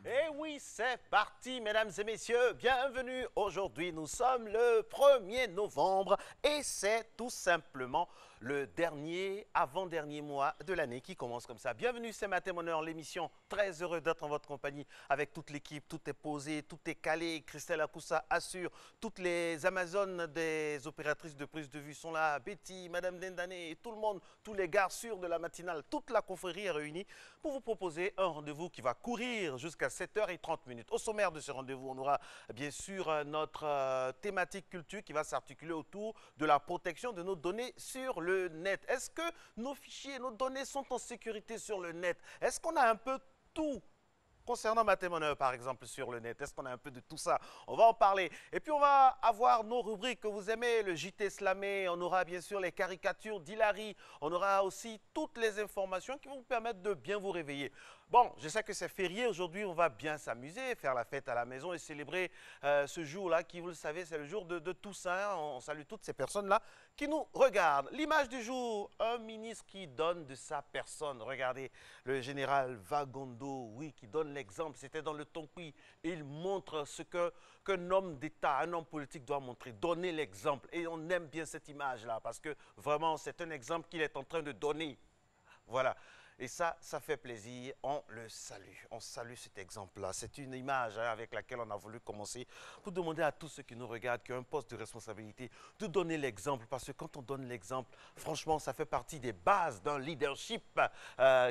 Et oui, c'est parti, mesdames et messieurs. Bienvenue. Aujourd'hui, nous sommes le 1er novembre et c'est tout simplement le dernier, avant-dernier mois de l'année qui commence comme ça. Bienvenue, c'est Matin Bonheur, l'émission. Très heureux d'être en votre compagnie avec toute l'équipe. Tout est posé, tout est calé. Christelle Akoussa assure. Toutes les Amazones des opératrices de prise de vue sont là. Betty, Madame Dendane, tout le monde, tous les gars sûrs de la matinale, toute la confrérie est réunie pour vous proposer un rendez-vous qui va courir jusqu'à 7h30. Au sommaire de ce rendez-vous, on aura bien sûr notre thématique culture qui va s'articuler autour de la protection de nos données sur le net. Est-ce que nos fichiers, nos données sont en sécurité sur le net? Est-ce qu'on a un peu tout concernant Matin Bonheur, par exemple, sur le net? Est-ce qu'on a un peu de tout ça? On va en parler. Et puis, on va avoir nos rubriques que vous aimez, le JT Slamé. On aura bien sûr les caricatures d'Hilary. On aura aussi toutes les informations qui vont vous permettre de bien vous réveiller. Bon, je sais que c'est férié. Aujourd'hui, on va bien s'amuser, faire la fête à la maison et célébrer ce jour-là qui, vous le savez, c'est le jour de Toussaint. On salue toutes ces personnes-là qui nous regardent. L'image du jour, un ministre qui donne de sa personne. Regardez, le général Vagondo, oui, qui donne l'exemple. C'était dans le Tonkui. Il montre ce qu'un homme d'État, un homme politique doit montrer, donner l'exemple. Et on aime bien cette image-là parce que vraiment, c'est un exemple qu'il est en train de donner. Voilà. Et ça fait plaisir, on le salue. On salue cet exemple-là. C'est une image avec laquelle on a voulu commencer pour demander à tous ceux qui nous regardent, qui ont un poste de responsabilité, de donner l'exemple. Parce que quand on donne l'exemple, franchement, ça fait partie des bases d'un leadership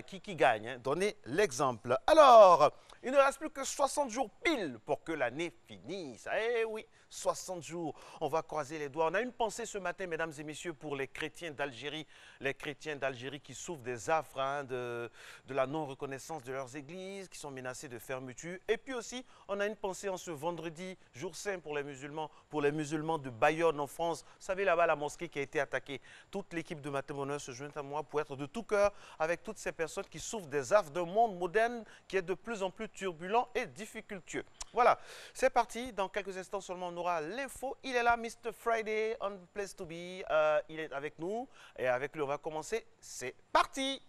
qui gagne. Hein. Donner l'exemple. Alors, il ne reste plus que 60 jours pile pour que l'année finisse. Eh oui, 60 jours. On va croiser les doigts. On a une pensée ce matin, mesdames et messieurs, pour les chrétiens d'Algérie. Les chrétiens d'Algérie qui souffrent des affres, hein, de la non-reconnaissance de leurs églises, qui sont menacées de fermeture. Et puis aussi, on a une pensée en ce vendredi, jour saint pour les musulmans de Bayonne en France. Vous savez, là-bas, la mosquée qui a été attaquée. Toute l'équipe de Matin Bonheur se joint à moi pour être de tout cœur avec toutes ces personnes qui souffrent des affres d'un monde moderne qui est de plus en plus turbulent et difficultueux. Voilà, c'est parti. Dans quelques instants seulement, on aura l'info. Il est là, Mr. Friday, on place to be. Il est avec nous et avec lui, on va commencer. C'est parti!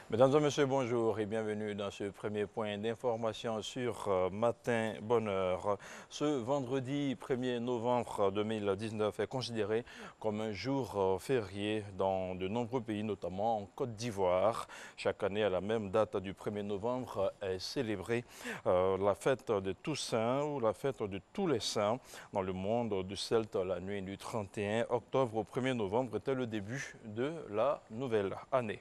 Mesdames et messieurs, bonjour et bienvenue dans ce premier point d'information sur Matin Bonheur. Ce vendredi 1er novembre 2019 est considéré comme un jour férié dans de nombreux pays, notamment en Côte d'Ivoire. Chaque année, à la même date du 1er novembre, est célébrée la fête de Toussaint ou la fête de tous les saints. Dans le monde du Celte, la nuit du 31 octobre au 1er novembre était le début de la nouvelle année.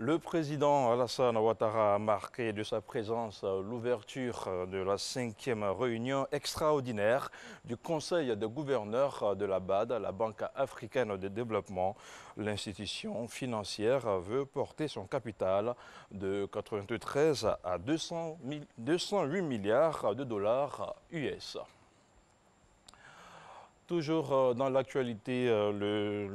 Le président Alassane Ouattara a marqué de sa présence l'ouverture de la 5e réunion extraordinaire du Conseil des gouverneurs de la BAD, la Banque africaine de développement. L'institution financière veut porter son capital de 93 à 208 milliards de dollars US. Toujours dans l'actualité,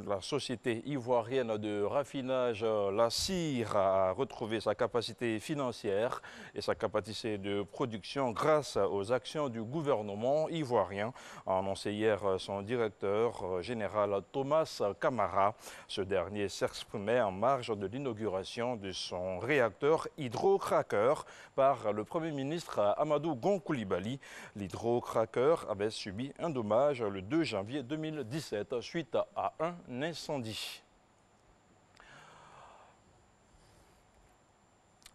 la société ivoirienne de raffinage, la CIR, a retrouvé sa capacité financière et sa capacité de production grâce aux actions du gouvernement ivoirien, a annoncé hier son directeur général Thomas Camara. Ce dernier s'exprimait en marge de l'inauguration de son réacteur hydrocracker par le Premier ministre Amadou Gon Coulibaly. L'hydrocracker avait subi un dommage le 2 janvier 2017 suite à un incendie.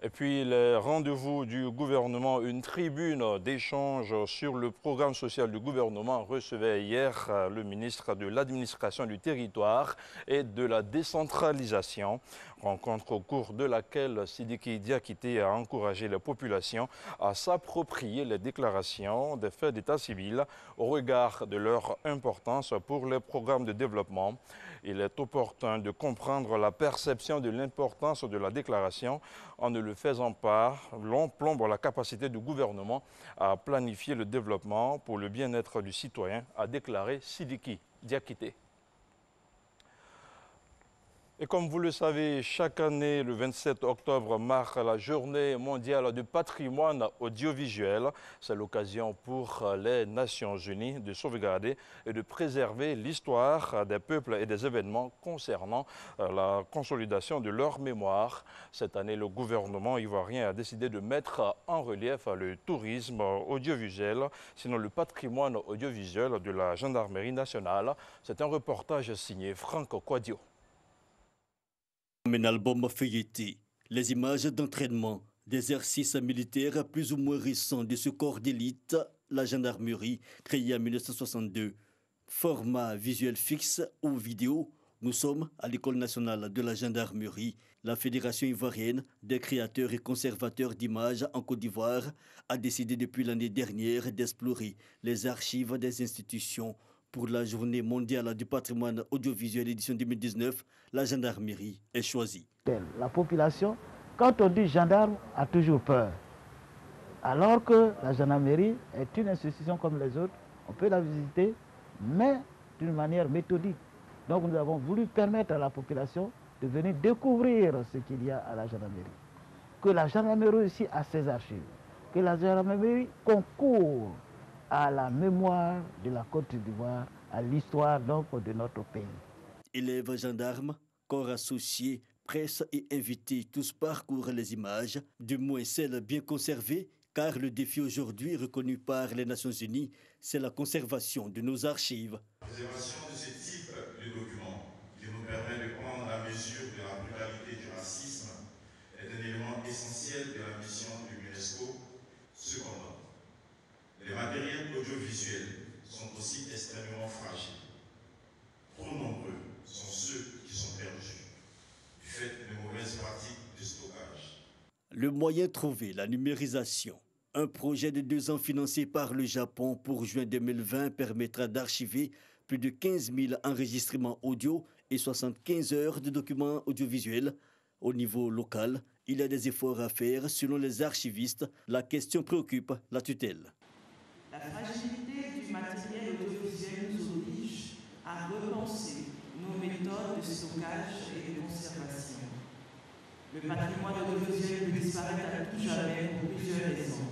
Et puis les rendez-vous du gouvernement, une tribune d'échange sur le programme social du gouvernement recevait hier le ministre de l'Administration du territoire et de la décentralisation. Rencontre au cours de laquelle Sidiki Diakité a encouragé les populations à s'approprier les déclarations des faits d'état civil au regard de leur importance pour les programmes de développement. Il est opportun de comprendre la perception de l'importance de la déclaration. En ne le faisant pas, l'on plombe la capacité du gouvernement à planifier le développement pour le bien-être du citoyen, a déclaré Sidiki Diakité. Et comme vous le savez, chaque année, le 27 octobre marque la journée mondiale du patrimoine audiovisuel. C'est l'occasion pour les Nations Unies de sauvegarder et de préserver l'histoire des peuples et des événements concernant la consolidation de leur mémoire. Cette année, le gouvernement ivoirien a décidé de mettre en relief le tourisme audiovisuel, sinon le patrimoine audiovisuel de la Gendarmerie nationale. C'est un reportage signé Franck Quadio. Un album feuilleté, les images d'entraînement, d'exercices militaires plus ou moins récents de ce corps d'élite, la gendarmerie, créée en 1962. Format visuel fixe ou vidéo, nous sommes à l'École nationale de la gendarmerie. La Fédération ivoirienne des créateurs et conservateurs d'images en Côte d'Ivoire a décidé depuis l'année dernière d'explorer les archives des institutions. Pour la journée mondiale du patrimoine audiovisuel édition 2019, la gendarmerie est choisie. La population, quand on dit gendarme, a toujours peur. Alors que la gendarmerie est une institution comme les autres, on peut la visiter, mais d'une manière méthodique. Donc nous avons voulu permettre à la population de venir découvrir ce qu'il y a à la gendarmerie. Que la gendarmerie aussi a ses archives, que la gendarmerie concourt à la mémoire de la Côte d'Ivoire, à l'histoire donc de notre pays. Élèves gendarmes, corps associés, presse et invités, tous parcourent les images, du moins celles bien conservées, car le défi aujourd'hui reconnu par les Nations Unies, c'est la conservation de nos archives. La préservation de ce type de documents qui nous permet de prendre la mesure de la pluralité du racisme est un élément essentiel de la mission de l'UNESCO. Cependant, les matériels audiovisuels sont aussi extrêmement fragiles. Trop nombreux sont ceux qui sont perdus du fait de mauvaises pratiques de stockage. Le moyen trouvé, la numérisation. Un projet de 2 ans financé par le Japon pour juin 2020 permettra d'archiver plus de 15 000 enregistrements audio et 75 heures de documents audiovisuels. Au niveau local, il y a des efforts à faire. Selon les archivistes, la question préoccupe la tutelle. La fragilité du matériel audiovisuel nous oblige à repenser nos méthodes de stockage et de conservation. Le patrimoine audiovisuel peut disparaître à tout jamais pour plusieurs raisons.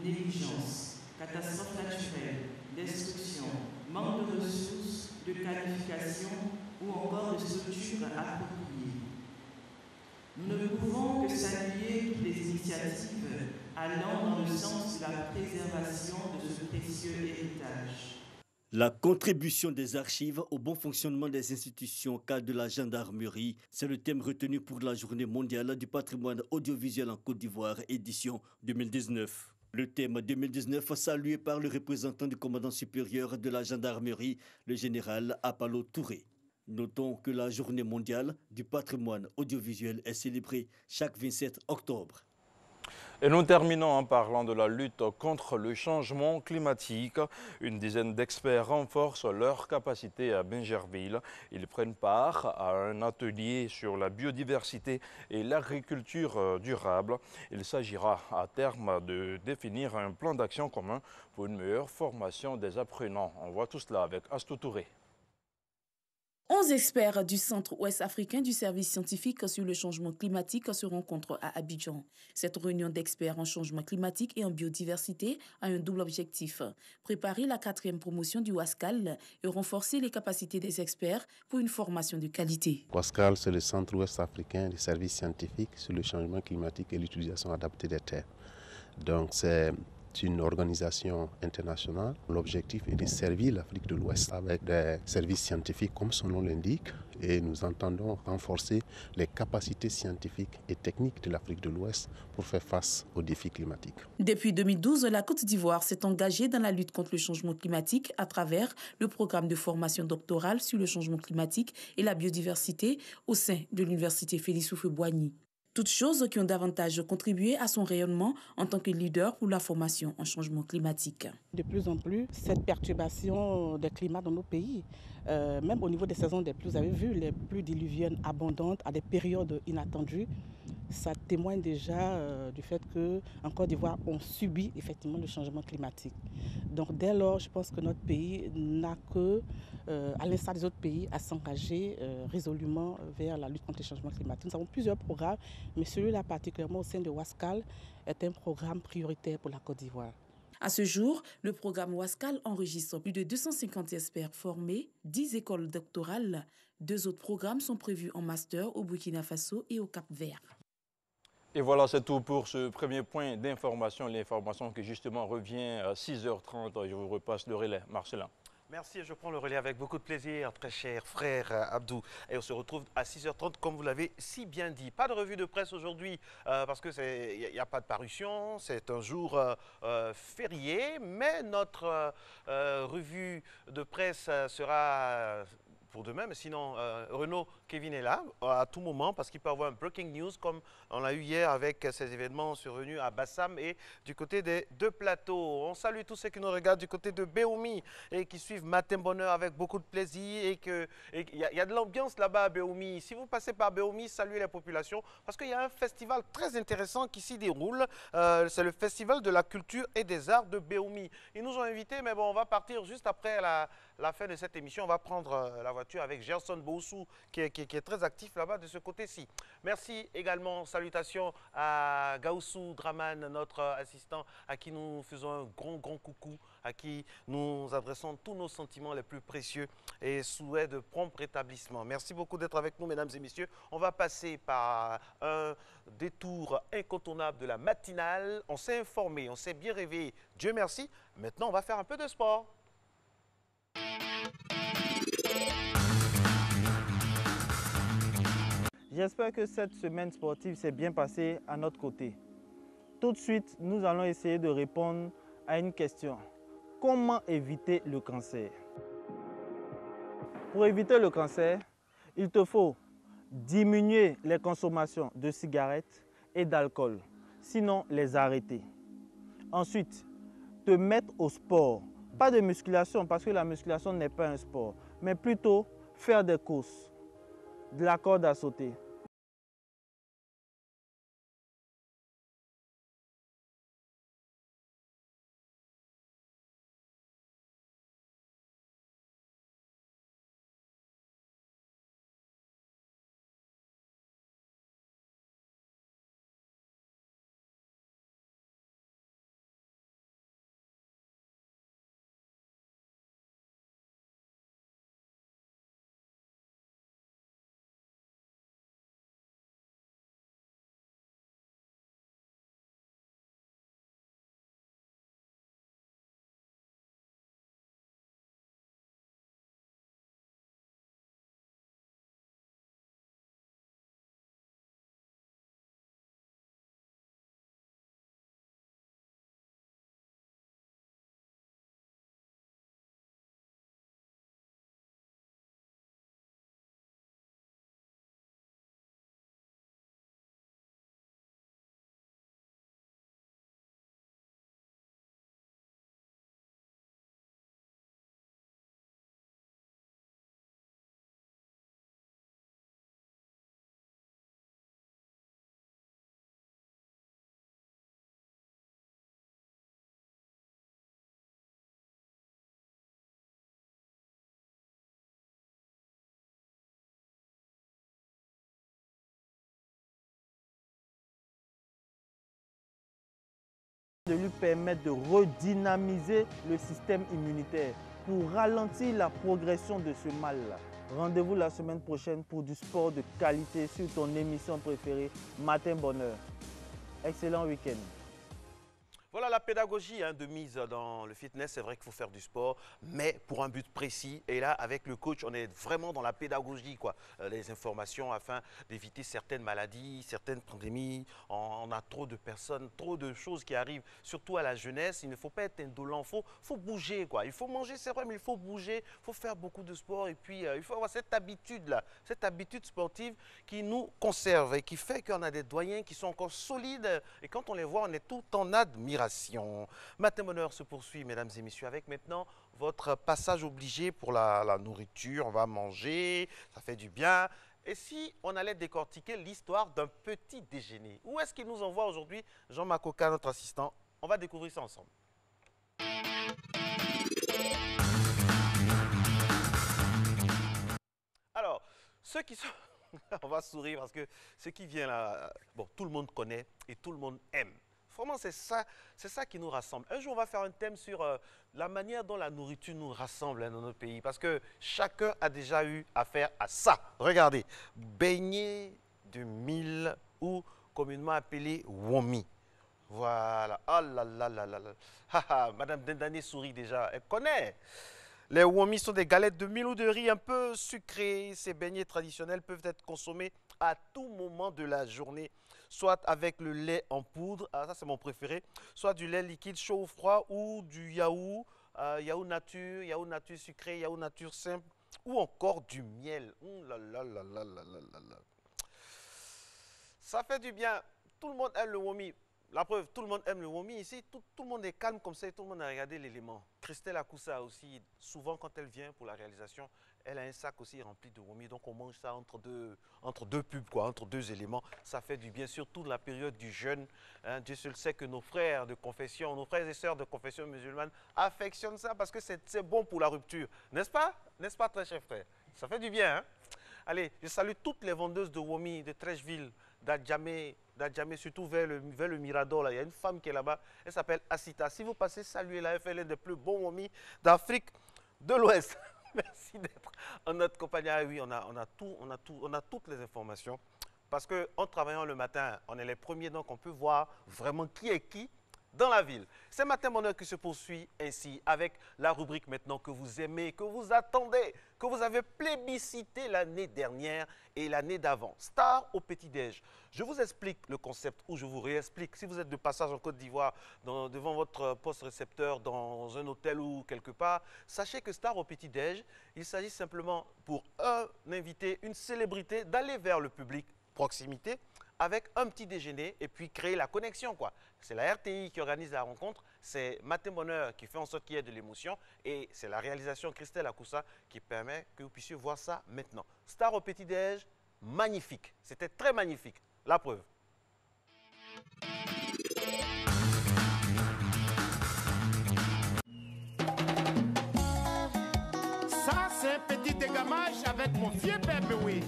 Négligence, catastrophes naturelles, destruction, manque de ressources, de qualification ou encore de structures appropriées. Nous ne pouvons que saluer toutes les initiatives allant dans le sens de la préservation de ce précieux héritage. La contribution des archives au bon fonctionnement des institutions cadres de la gendarmerie, c'est le thème retenu pour la journée mondiale du patrimoine audiovisuel en Côte d'Ivoire, édition 2019. Le thème 2019 salué par le représentant du commandant supérieur de la gendarmerie, le général Apalo Touré. Notons que la journée mondiale du patrimoine audiovisuel est célébrée chaque 27 octobre. Et nous terminons en parlant de la lutte contre le changement climatique. Une dizaine d'experts renforcent leur capacité à Bingerville. Ils prennent part à un atelier sur la biodiversité et l'agriculture durable. Il s'agira à terme de définir un plan d'action commun pour une meilleure formation des apprenants. On voit tout cela avec Astou Touré. 11 experts du Centre ouest africain du service scientifique sur le changement climatique se rencontrent à Abidjan. Cette réunion d'experts en changement climatique et en biodiversité a un double objectif: préparer la 4e promotion du WASCAL et renforcer les capacités des experts pour une formation de qualité. WASCAL, c'est le Centre ouest africain du service scientifique sur le changement climatique et l'utilisation adaptée des terres. Donc c'est est une organisation internationale. L'objectif est de servir l'Afrique de l'Ouest avec des services scientifiques comme son nom l'indique et nous entendons renforcer les capacités scientifiques et techniques de l'Afrique de l'Ouest pour faire face aux défis climatiques. Depuis 2012, la Côte d'Ivoire s'est engagée dans la lutte contre le changement climatique à travers le programme de formation doctorale sur le changement climatique et la biodiversité au sein de l'Université Félix Houphouët-Boigny. Toutes choses qui ont davantage contribué à son rayonnement en tant que leader pour la formation en changement climatique. De plus en plus, cette perturbation des climats dans nos pays, même au niveau des saisons des pluies, vous avez vu les pluies diluviennes abondantes à des périodes inattendues, ça témoigne déjà du fait qu'en Côte d'Ivoire, on subit effectivement le changement climatique. Donc dès lors, je pense que notre pays n'a que, à l'instar des autres pays, à s'engager résolument vers la lutte contre le changement climatique. Nous avons plusieurs programmes, mais celui-là particulièrement au sein de Wascal est un programme prioritaire pour la Côte d'Ivoire. À ce jour, le programme Wascal enregistre plus de 250 experts formés, 10 écoles doctorales. 2 autres programmes sont prévus en master au Burkina Faso et au Cap-Vert. Et voilà, c'est tout pour ce premier point d'information. L'information qui justement revient à 6h30. Je vous repasse le relais. Marcelin. Merci, je prends le relais avec beaucoup de plaisir, très cher frère Abdou. Et on se retrouve à 6h30, comme vous l'avez si bien dit. Pas de revue de presse aujourd'hui, parce qu'il n'y a pas de parution, c'est un jour férié, mais notre revue de presse sera pour demain. Mais sinon, Renaud, Kevin est là à tout moment parce qu'il peut avoir un breaking news comme on l'a eu hier avec ces événements survenus à Bassam et du côté des 2 plateaux. On salue tous ceux qui nous regardent du côté de Béoumi et qui suivent Matin Bonheur avec beaucoup de plaisir et qu'il y a de l'ambiance là-bas à Béoumi. Si vous passez par Béoumi, saluez la population parce qu'il y a un festival très intéressant qui s'y déroule. C'est le Festival de la culture et des arts de Béoumi. Ils nous ont invités, mais bon, on va partir juste après la fin de cette émission. On va prendre la voiture avec Gerson Boussou qui est très actif là-bas de ce côté-ci. Merci également, salutations à Gaoussou Draman, notre assistant, à qui nous faisons un grand coucou, à qui nous adressons tous nos sentiments les plus précieux et souhaits de prompt rétablissement. Merci beaucoup d'être avec nous, mesdames et messieurs. On va passer par un détour incontournable de la matinale. On s'est informé, on s'est bien réveillé. Dieu merci. Maintenant, on va faire un peu de sport. J'espère que cette semaine sportive s'est bien passée à notre côté. Tout de suite, nous allons essayer de répondre à une question. Comment éviter le cancer? Pour éviter le cancer, il te faut diminuer les consommations de cigarettes et d'alcool, sinon les arrêter. Ensuite, te mettre au sport. Pas de musculation parce que la musculation n'est pas un sport, mais plutôt faire des courses, de la corde à sauter. De lui permettre de redynamiser le système immunitaire pour ralentir la progression de ce mal-là. Rendez-vous la semaine prochaine pour du sport de qualité sur ton émission préférée, Matin Bonheur. Excellent week-end. Voilà la pédagogie de mise dans le fitness. C'est vrai qu'il faut faire du sport, mais pour un but précis. Et là, avec le coach, on est vraiment dans la pédagogie, quoi. Les informations afin d'éviter certaines maladies, certaines pandémies. On a trop de personnes, trop de choses qui arrivent, surtout à la jeunesse. Il ne faut pas être indolent, il faut bouger, quoi. Il faut manger, c'est vrai, mais il faut bouger, il faut faire beaucoup de sport. Et puis, il faut avoir cette habitude-là, cette habitude sportive qui nous conserve et qui fait qu'on a des doyens qui sont encore solides. Et quand on les voit, on est tout en admiration. Matin Bonheur se poursuit, mesdames et messieurs, avec maintenant votre passage obligé pour la nourriture. On va manger, ça fait du bien. Et si on allait décortiquer l'histoire d'un petit déjeuner? Où est-ce qu'il nous envoie aujourd'hui Jean-Marc Oka, notre assistant? On va découvrir ça ensemble. Alors, ceux qui sont... on va sourire parce que ce qui vient là, bon, tout le monde connaît et tout le monde aime. Vraiment, c'est ça qui nous rassemble. Un jour, on va faire un thème sur la manière dont la nourriture nous rassemble dans notre pays. Parce que chacun a déjà eu affaire à ça. Regardez, beignets de mil ou communément appelé womi. Voilà. Oh là là là là là. Madame Dendane sourit déjà. Elle connaît. Les womi sont des galettes de mil ou de riz un peu sucrées. Ces beignets traditionnels peuvent être consommés à tout moment de la journée, soit avec le lait en poudre, ça c'est mon préféré, soit du lait liquide chaud ou froid ou du yaourt, yaourt nature sucré, yaourt nature simple ou encore du miel. Là là là là là là là. Ça fait du bien. Tout le monde aime le womi. La preuve, tout le monde aime le womi ici, tout le monde est calme comme ça et tout le monde a regardé l'élément. Christelle Akoussa aussi, souvent quand elle vient pour la réalisation, elle a un sac aussi rempli de womi, donc on mange ça entre deux pubs, quoi, entre deux éléments. Ça fait du bien, surtout dans la période du jeûne. Dieu seul sait que nos frères de confession, nos frères et sœurs de confession musulmane affectionnent ça parce que c'est bon pour la rupture. N'est-ce pas? N'est-ce pas, très cher frère? Ça fait du bien, hein? Allez, je salue toutes les vendeuses de womi, de Trècheville, d'Adjamé, surtout vers le Mirador. Là. Il y a une femme qui est là-bas, elle s'appelle Asita. Si vous passez, saluez-la, elle fait l'un des plus bons womi d'Afrique de l'Ouest. Merci d'être en notre compagnie. Ah oui, on a toutes les informations. Parce qu'en travaillant le matin, on est les premiers, donc on peut voir vraiment qui est qui dans la ville. C'est Matin Bonheur qui se poursuit ainsi avec la rubrique maintenant que vous aimez, que vous attendez, que vous avez plébiscité l'année dernière et l'année d'avant. Star au petit-déj. Je vous explique le concept ou je vous réexplique. Si vous êtes de passage en Côte d'Ivoire, devant votre poste récepteur, dans un hôtel ou quelque part, sachez que Star au petit-déj, il s'agit simplement pour un invité, une célébrité, d'aller vers le public, proximité, avec un petit déjeuner et puis créer la connexion, quoi. C'est la RTI qui organise la rencontre, c'est Matin Bonheur qui fait en sorte qu'il y ait de l'émotion et c'est la réalisation Christelle Akoussa qui permet que vous puissiez voir ça maintenant. Star au petit-déj, magnifique. C'était très magnifique. La preuve. Ça, c'est un petit dégamage avec mon vieux bébé, oui.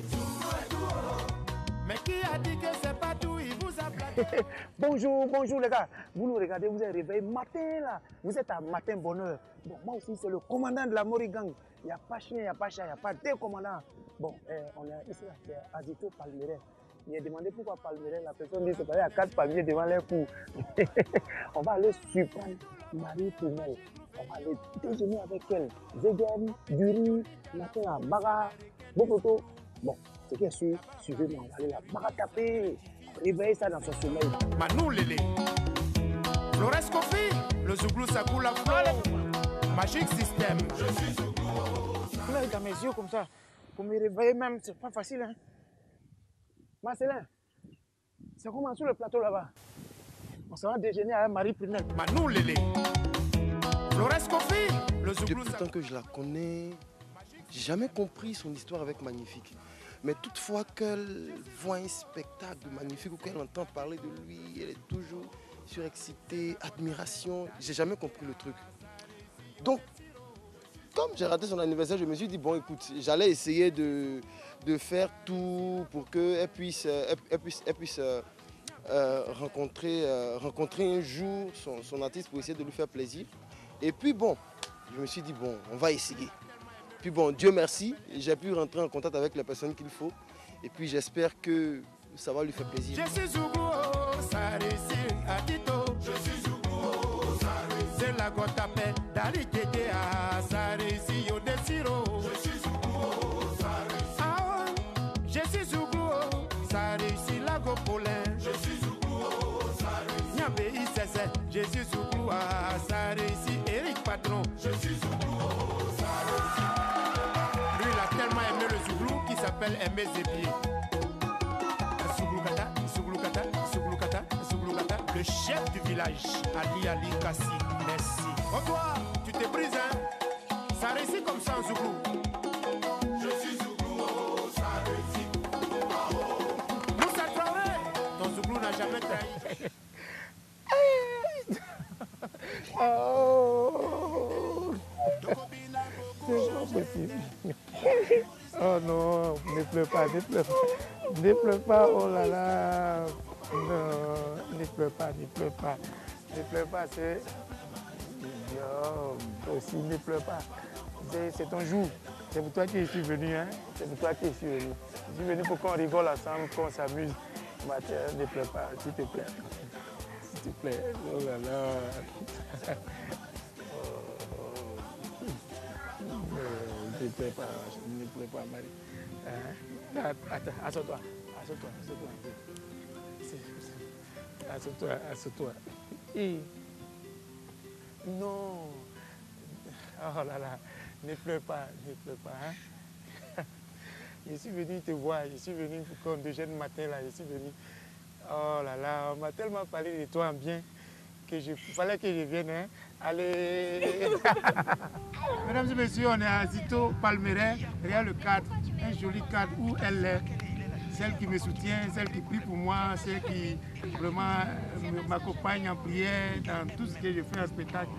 Mais qui a dit que c'est pas tout, il vous a plaqué. Bonjour les gars. Vous nous regardez, vous êtes réveillés matin là. Vous êtes à Matin Bonheur. Bon, moi aussi, c'est le commandant de la Morigang. Il n'y a pas chien, il n'y a pas chat, il n'y a pas deux commandants. Bon, on est ici, c'est Azito Palmeret. Il a demandé pourquoi Palmeret. La personne dit que c'est parce qu'il y a 4 palmiers devant les coups. On va aller surprendre Marie Prunel. On va aller déjeuner avec elle. Zégan, Duri, matin à Baga, Bokoto. Bon, ce qui est sûr, suivez-moi, on va aller la barataper, réveiller ça dans son sommeil. Manou Lélé, Flores Kofi, le Zouglou Sakou la flore, Magic System. Je suis Zouglou. Là, dans mes yeux comme ça, pour me réveiller même, c'est pas facile, hein. Marcelin, c'est comment sur le plateau là-bas? On s'en va déjeuner avec Marie Prunel. Manou Lélé, Flores Kofi, le Zouglou Sakou. Depuis le temps que je la connais, j'ai jamais compris son histoire avec Magnifique. Mais toutefois qu'elle voit un spectacle de Magnifique ou qu'elle entend parler de lui, elle est toujours surexcitée, admiration. J'ai jamais compris le truc. Donc, comme j'ai raté son anniversaire, je me suis dit, bon écoute, j'allais essayer de faire tout pour qu'elle puisse rencontrer un jour son artiste pour essayer de lui faire plaisir. Et puis bon, je me suis dit, bon, on va essayer. Puis bon, Dieu merci, j'ai pu rentrer en contact avec les personnes qu'il faut. Et puis j'espère que ça va lui faire plaisir. Je suis Zouglou, ça réussit à Tito. Je suis Zouglou, la gotape, Dali Kéké, ça réussit au Desiro. Je suis Zouglou, ça réussit. Ah ouais, je suis Zouglou, ça réussit la Gopolin. Je suis Zouglou, ça réussit. Niambé Issese, je suis Zouglou, ça réussit. Eric Patron, je suis Zouglou, ça réussit. Lui, il a tellement aimé le Zouglou qui s'appelle Aimé Zébier. Le chef du village, Ali Kassi, merci. Oh toi, tu te brises, hein? Ça réussit comme ça en Zouglou. Je suis Zouglou, ça réussit. Moussa Traoré, ton Zouglou n'a jamais trahi. Oh, c'est pas possible. Oh non, ne pleure pas, ne pleure pas. Ne pleure pas, oh là là. Non, ne pleure pas, ne pleure pas. Ne pleure pas, c'est... Non, aussi, ne pleure pas. C'est ton jour. C'est pour toi que je suis venu, hein. C'est pour toi que je suis venu. Je suis venu pour qu'on rigole ensemble, qu'on s'amuse. Ne pleure pas, s'il te plaît. S'il te plaît, oh là là. Ne pleure pas, Marie. Attends, assois-toi, assois-toi, assois-toi. Assois-toi, assois-toi. Non. Oh là là, ne pleure pas, hein. Je suis venu te voir, je suis venu comme de jeune matin là, je suis venu. Oh là là, on m'a tellement parlé de toi en bien que fallait que je vienne, hein. Allez. Mesdames et messieurs, on est à Zito Palmeret, derrière le cadre, un joli cadre où elle est. Celle qui me soutient, celle qui prie pour moi, celle qui vraiment m'accompagne en prière dans tout ce que je fais en spectacle.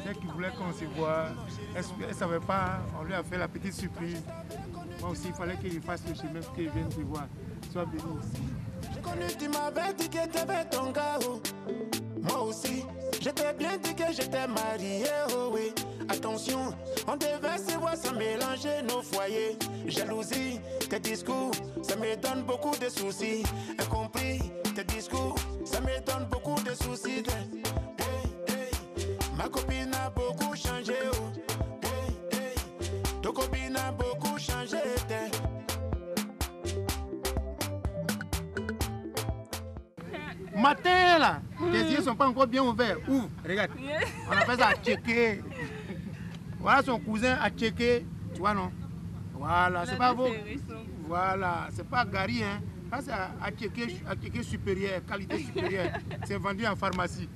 Celle qui voulait qu'on se voit. Elle ne savait pas, on lui a fait la petite surprise. Moi aussi, il fallait que je fasse le chemin pour qu'elle vienne te voir. Sois béni ici. J'ai connu, tu m'avais dit que tu avais ton gars. Oh. Moi aussi, je t'ai bien dit que j'étais marié. Oh oui, attention, on devait se voir sans mélanger nos foyers. Jalousie, tes discours, ça me donne beaucoup de soucis. Incompris, tes discours, ça me donne beaucoup de soucis. Hey, hey, ma copine a beaucoup changé. Oh. Hey, hey, ton copine a beaucoup changé. Matin là, tes yeux ne sont pas encore bien ouverts. Ouvre, regarde. On appelle ça à checker. Voilà son cousin à checker. Tu vois non? Voilà, c'est pas beau. Voilà, c'est pas Gary, hein. Ça c'est à checker supérieur, qualité supérieure. C'est vendu en pharmacie.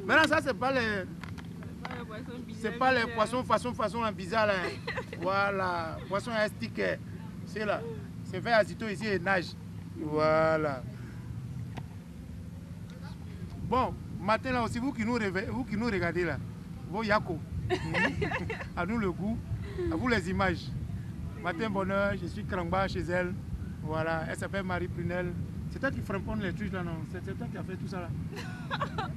Maintenant ça c'est pas les... C'est pas les poissons façon bizarre là. Voilà, poisson à sticker. C'est là. C'est fait à Zito ici et nage. Voilà. Bon, matin là aussi, vous qui nous regardez là, vos yako, à nous le goût, à vous les images. Matin bonheur, je suis Krangba chez elle. Voilà, elle s'appelle Marie Prunel. C'est toi qui framponne les trucs là, non? C'est toi qui as fait tout ça là?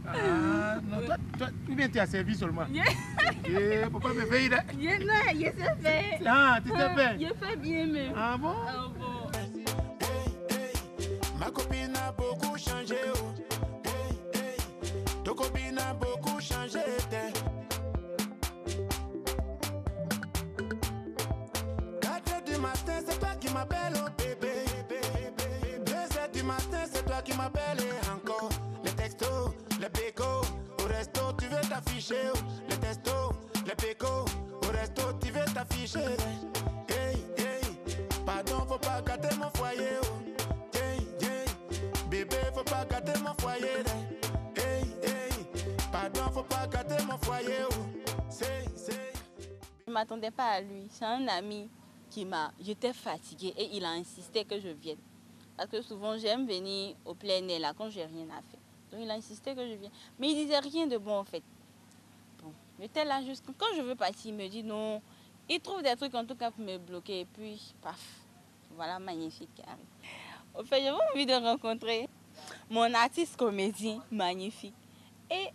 Ah, non, toi, ou bien tu as servi seulement? Yeah, pourquoi me fait là? Non, je sais faire. Ah, tu sais faire? Je fais bien même. Ah bon? Ah bon. Ma copine a beaucoup changé. Oh. Ton copine a beaucoup changé. 4 heures du matin, c'est toi qui m'appelles, oh bébé. 2 heures du matin, c'est toi qui m'appelles encore. Les textos, les bécos, au resto, tu veux t'afficher. Les textos, les bécos, au resto, tu veux t'afficher. Hey, hey, pardon, faut pas gâter mon foyer. Oh. Hey, hey, bébé, faut pas gâter mon foyer. Pardon, faut pas gâter mon foyer. Je ne m'attendais pas à lui. C'est un ami qui m'a... J'étais fatiguée et il a insisté que je vienne. Parce que souvent, j'aime venir au plein air là quand j'ai rien à faire. Donc il a insisté que je vienne. Mais il disait rien de bon en fait. Bon, j'étais là juste... Quand je veux partir, il me dit non. Il trouve des trucs en tout cas pour me bloquer. Et puis, paf. Voilà, magnifique qui arrive. Au fait, j'avais envie de rencontrer mon artiste comédien magnifique. Et...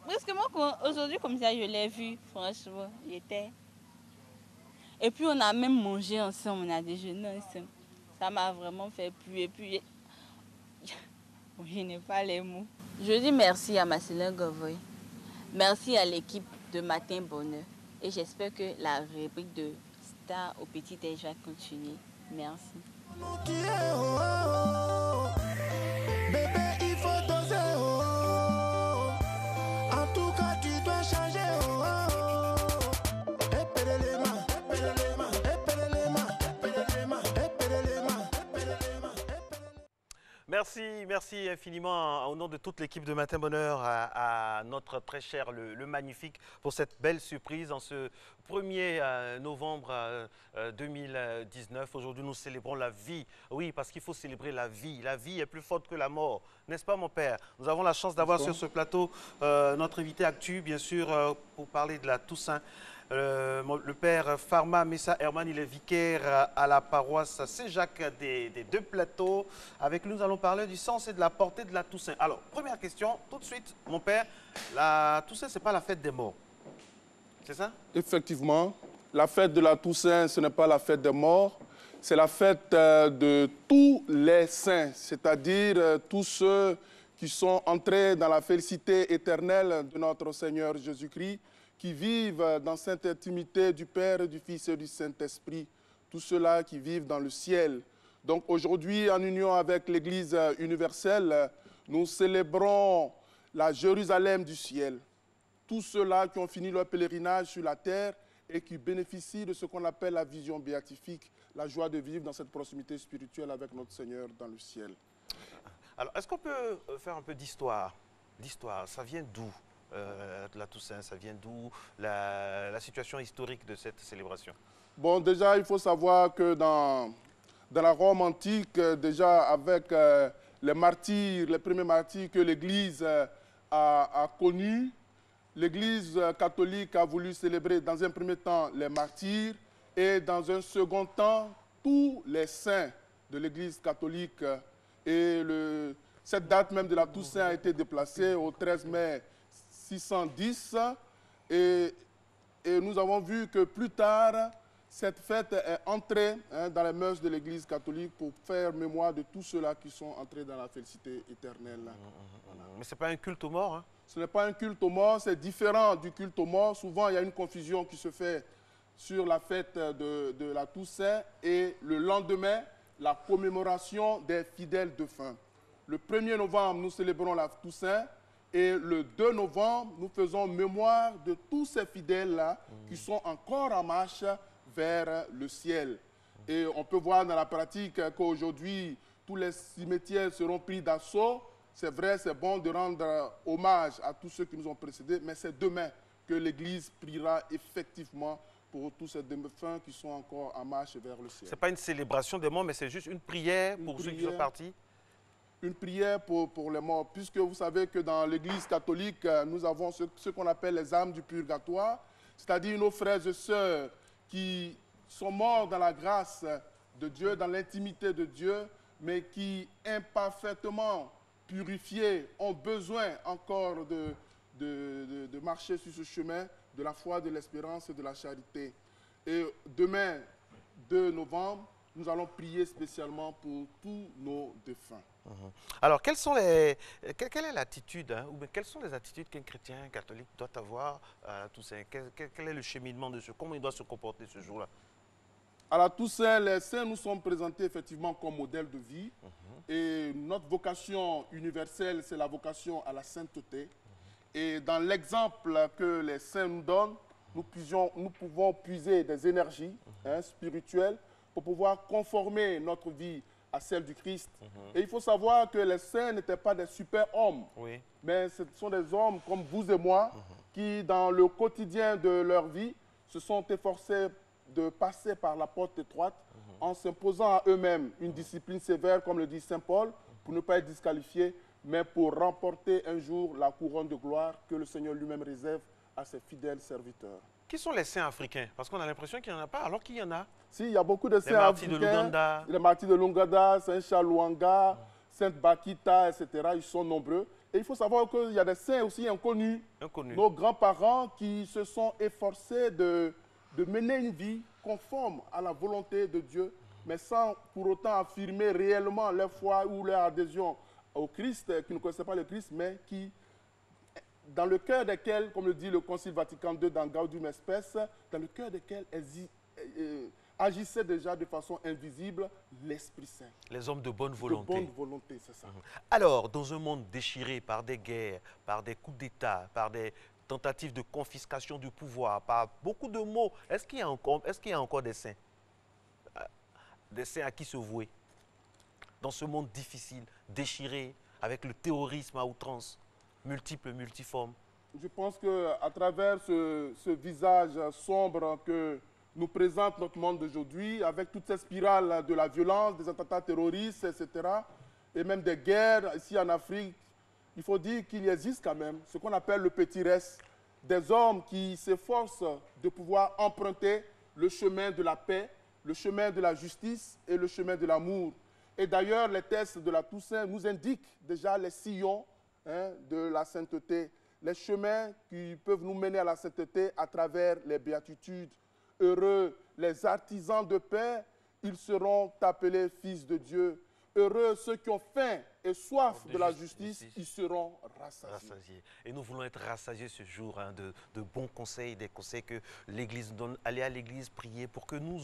Parce que moi, aujourd'hui, comme ça, je l'ai vu, franchement, j'étais... Et puis, on a même mangé ensemble, on a déjeuné ensemble. Ça m'a vraiment fait plu. Et puis, je n'ai pas les mots. Je dis merci à Marcelin Govoy Merci à l'équipe de Matin Bonheur. Et j'espère que la rubrique de Star au petit déj va continuer. Merci. Bébé, il faut doser, oh, oh. En tout cas, tu dois changer, oh, oh. Épelle les mains, épelle les mains, épelle les mains, épelle les mains, épelle les mains, épelle les mains. Merci infiniment au nom de toute l'équipe de Matin Bonheur à notre très cher le Magnifique pour cette belle surprise en ce 1er novembre 2019. Aujourd'hui, nous célébrons la vie. Oui, parce qu'il faut célébrer la vie. La vie est plus forte que la mort. N'est-ce pas, mon père? Nous avons la chance d'avoir sur ce plateau notre invité actu, bien sûr, pour parler de la Toussaint. Le père Farma Messa Herman, il est vicaire à la paroisse Saint-Jacques des Deux Plateaux. Avec lui, nous allons parler du sens et de la portée de la Toussaint. Alors, première question, tout de suite, mon père, la Toussaint, ce n'est pas la fête des morts. C'est ça? Effectivement, la fête de la Toussaint, ce n'est pas la fête des morts, c'est la fête de tous les saints, c'est-à-dire tous ceux qui sont entrés dans la félicité éternelle de notre Seigneur Jésus-Christ, qui vivent dans cette intimité du Père, du Fils et du Saint-Esprit, tous ceux-là qui vivent dans le ciel. Donc aujourd'hui, en union avec l'Église universelle, nous célébrons la Jérusalem du ciel. Tous ceux-là qui ont fini leur pèlerinage sur la terre et qui bénéficient de ce qu'on appelle la vision béatifique, la joie de vivre dans cette proximité spirituelle avec notre Seigneur dans le ciel. Alors, est-ce qu'on peut faire un peu d'histoire? L'histoire, ça vient d'où? La Toussaint, ça vient d'où la situation historique de cette célébration? Bon, déjà, il faut savoir que dans la Rome antique, déjà avec les martyrs, les premiers martyrs que l'Église a connus, l'Église catholique a voulu célébrer dans un premier temps les martyrs et dans un second temps tous les saints de l'Église catholique. Et cette date même de la Toussaint a été déplacée au 13 mai 610 et nous avons vu que plus tard, cette fête est entrée dans les mœurs de l'Église catholique pour faire mémoire de tous ceux-là qui sont entrés dans la félicité éternelle. Voilà. Mais ce n'est pas un culte aux morts, hein? Ce n'est pas un culte aux morts, c'est différent du culte aux morts. Souvent, il y a une confusion qui se fait sur la fête de la Toussaint et le lendemain, la commémoration des fidèles défunts. Le 1er novembre, nous célébrons la Toussaint. Et le 2 novembre, nous faisons mémoire de tous ces fidèles-là qui sont encore en marche vers le ciel. Et on peut voir dans la pratique qu'aujourd'hui, tous les cimetières seront pris d'assaut. C'est vrai, c'est bon de rendre hommage à tous ceux qui nous ont précédés, mais c'est demain que l'Église priera effectivement pour tous ces défunts qui sont encore en marche vers le ciel. Ce n'est pas une célébration des morts, mais c'est juste une prière pour ceux qui sont partis? Une prière pour les morts, puisque vous savez que dans l'Église catholique, nous avons ce qu'on appelle les âmes du purgatoire, c'est-à-dire nos frères et sœurs qui sont morts dans la grâce de Dieu, dans l'intimité de Dieu, mais qui, imparfaitement purifiés, ont besoin encore de marcher sur ce chemin de la foi, de l'espérance et de la charité. Et demain, 2 novembre, nous allons prier spécialement pour tous nos défunts. Alors, quelle est l'attitude, ou quelles sont les attitudes qu'un chrétien catholique doit avoir à la Toussaint? Quel est le cheminement de comment il doit se comporter ce jour-là? À la Toussaint, les saints nous sont présentés effectivement comme modèle de vie. Et notre vocation universelle, c'est la vocation à la sainteté. Et dans l'exemple que les saints nous donnent, nous pouvons puiser des énergies spirituelles pour pouvoir conformer notre vie à celle du Christ. Et il faut savoir que les saints n'étaient pas des super-hommes, mais ce sont des hommes comme vous et moi qui, dans le quotidien de leur vie, se sont efforcés de passer par la porte étroite en s'imposant à eux-mêmes une discipline sévère, comme le dit Saint Paul, pour ne pas être disqualifiés, mais pour remporter un jour la couronne de gloire que le Seigneur lui-même réserve à ses fidèles serviteurs. Qui sont les saints africains? Parce qu'on a l'impression qu'il n'y en a pas, alors qu'il y en a. Si, il y a beaucoup de saints africains. Les martyrs de Lungada, Saint Chalouanga, Sainte Bakita, etc. Ils sont nombreux. Et il faut savoir qu'il y a des saints aussi inconnus. Nos grands-parents qui se sont efforcés de mener une vie conforme à la volonté de Dieu, mais sans pour autant affirmer réellement leur foi ou leur adhésion au Christ, qui ne connaissaient pas le Christ, mais qui dans le cœur desquels, comme le dit le Concile Vatican II dans Gaudium Spes, dans le cœur desquels agissait déjà de façon invisible l'Esprit Saint. Les hommes de bonne volonté. De bonne volonté, c'est ça. Alors, dans un monde déchiré par des guerres, par des coups d'État, par des tentatives de confiscation du pouvoir, par beaucoup de maux, est-ce qu'il y a encore des saints? Des saints à qui se vouer? Dans ce monde difficile, déchiré, avec le terrorisme à outrance, multiple, multiforme. Je pense qu'à travers ce visage sombre que nous présente notre monde d'aujourd'hui, avec toutes ces spirales de la violence, des attentats terroristes, etc., et même des guerres ici en Afrique, il faut dire qu'il existe quand même ce qu'on appelle le petit reste, des hommes qui s'efforcent de pouvoir emprunter le chemin de la paix, le chemin de la justice et le chemin de l'amour. Et d'ailleurs, les textes de la Toussaint nous indiquent déjà les sillons de la sainteté, les chemins qui peuvent nous mener à la sainteté à travers les béatitudes. Heureux les artisans de paix, ils seront appelés fils de Dieu. Heureux ceux qui ont faim et soif de la justice, ils seront rassasiés. Et nous voulons être rassasiés ce jour de bons conseils, des conseils que l'Église donne. Aller à l'Église, prier pour que nous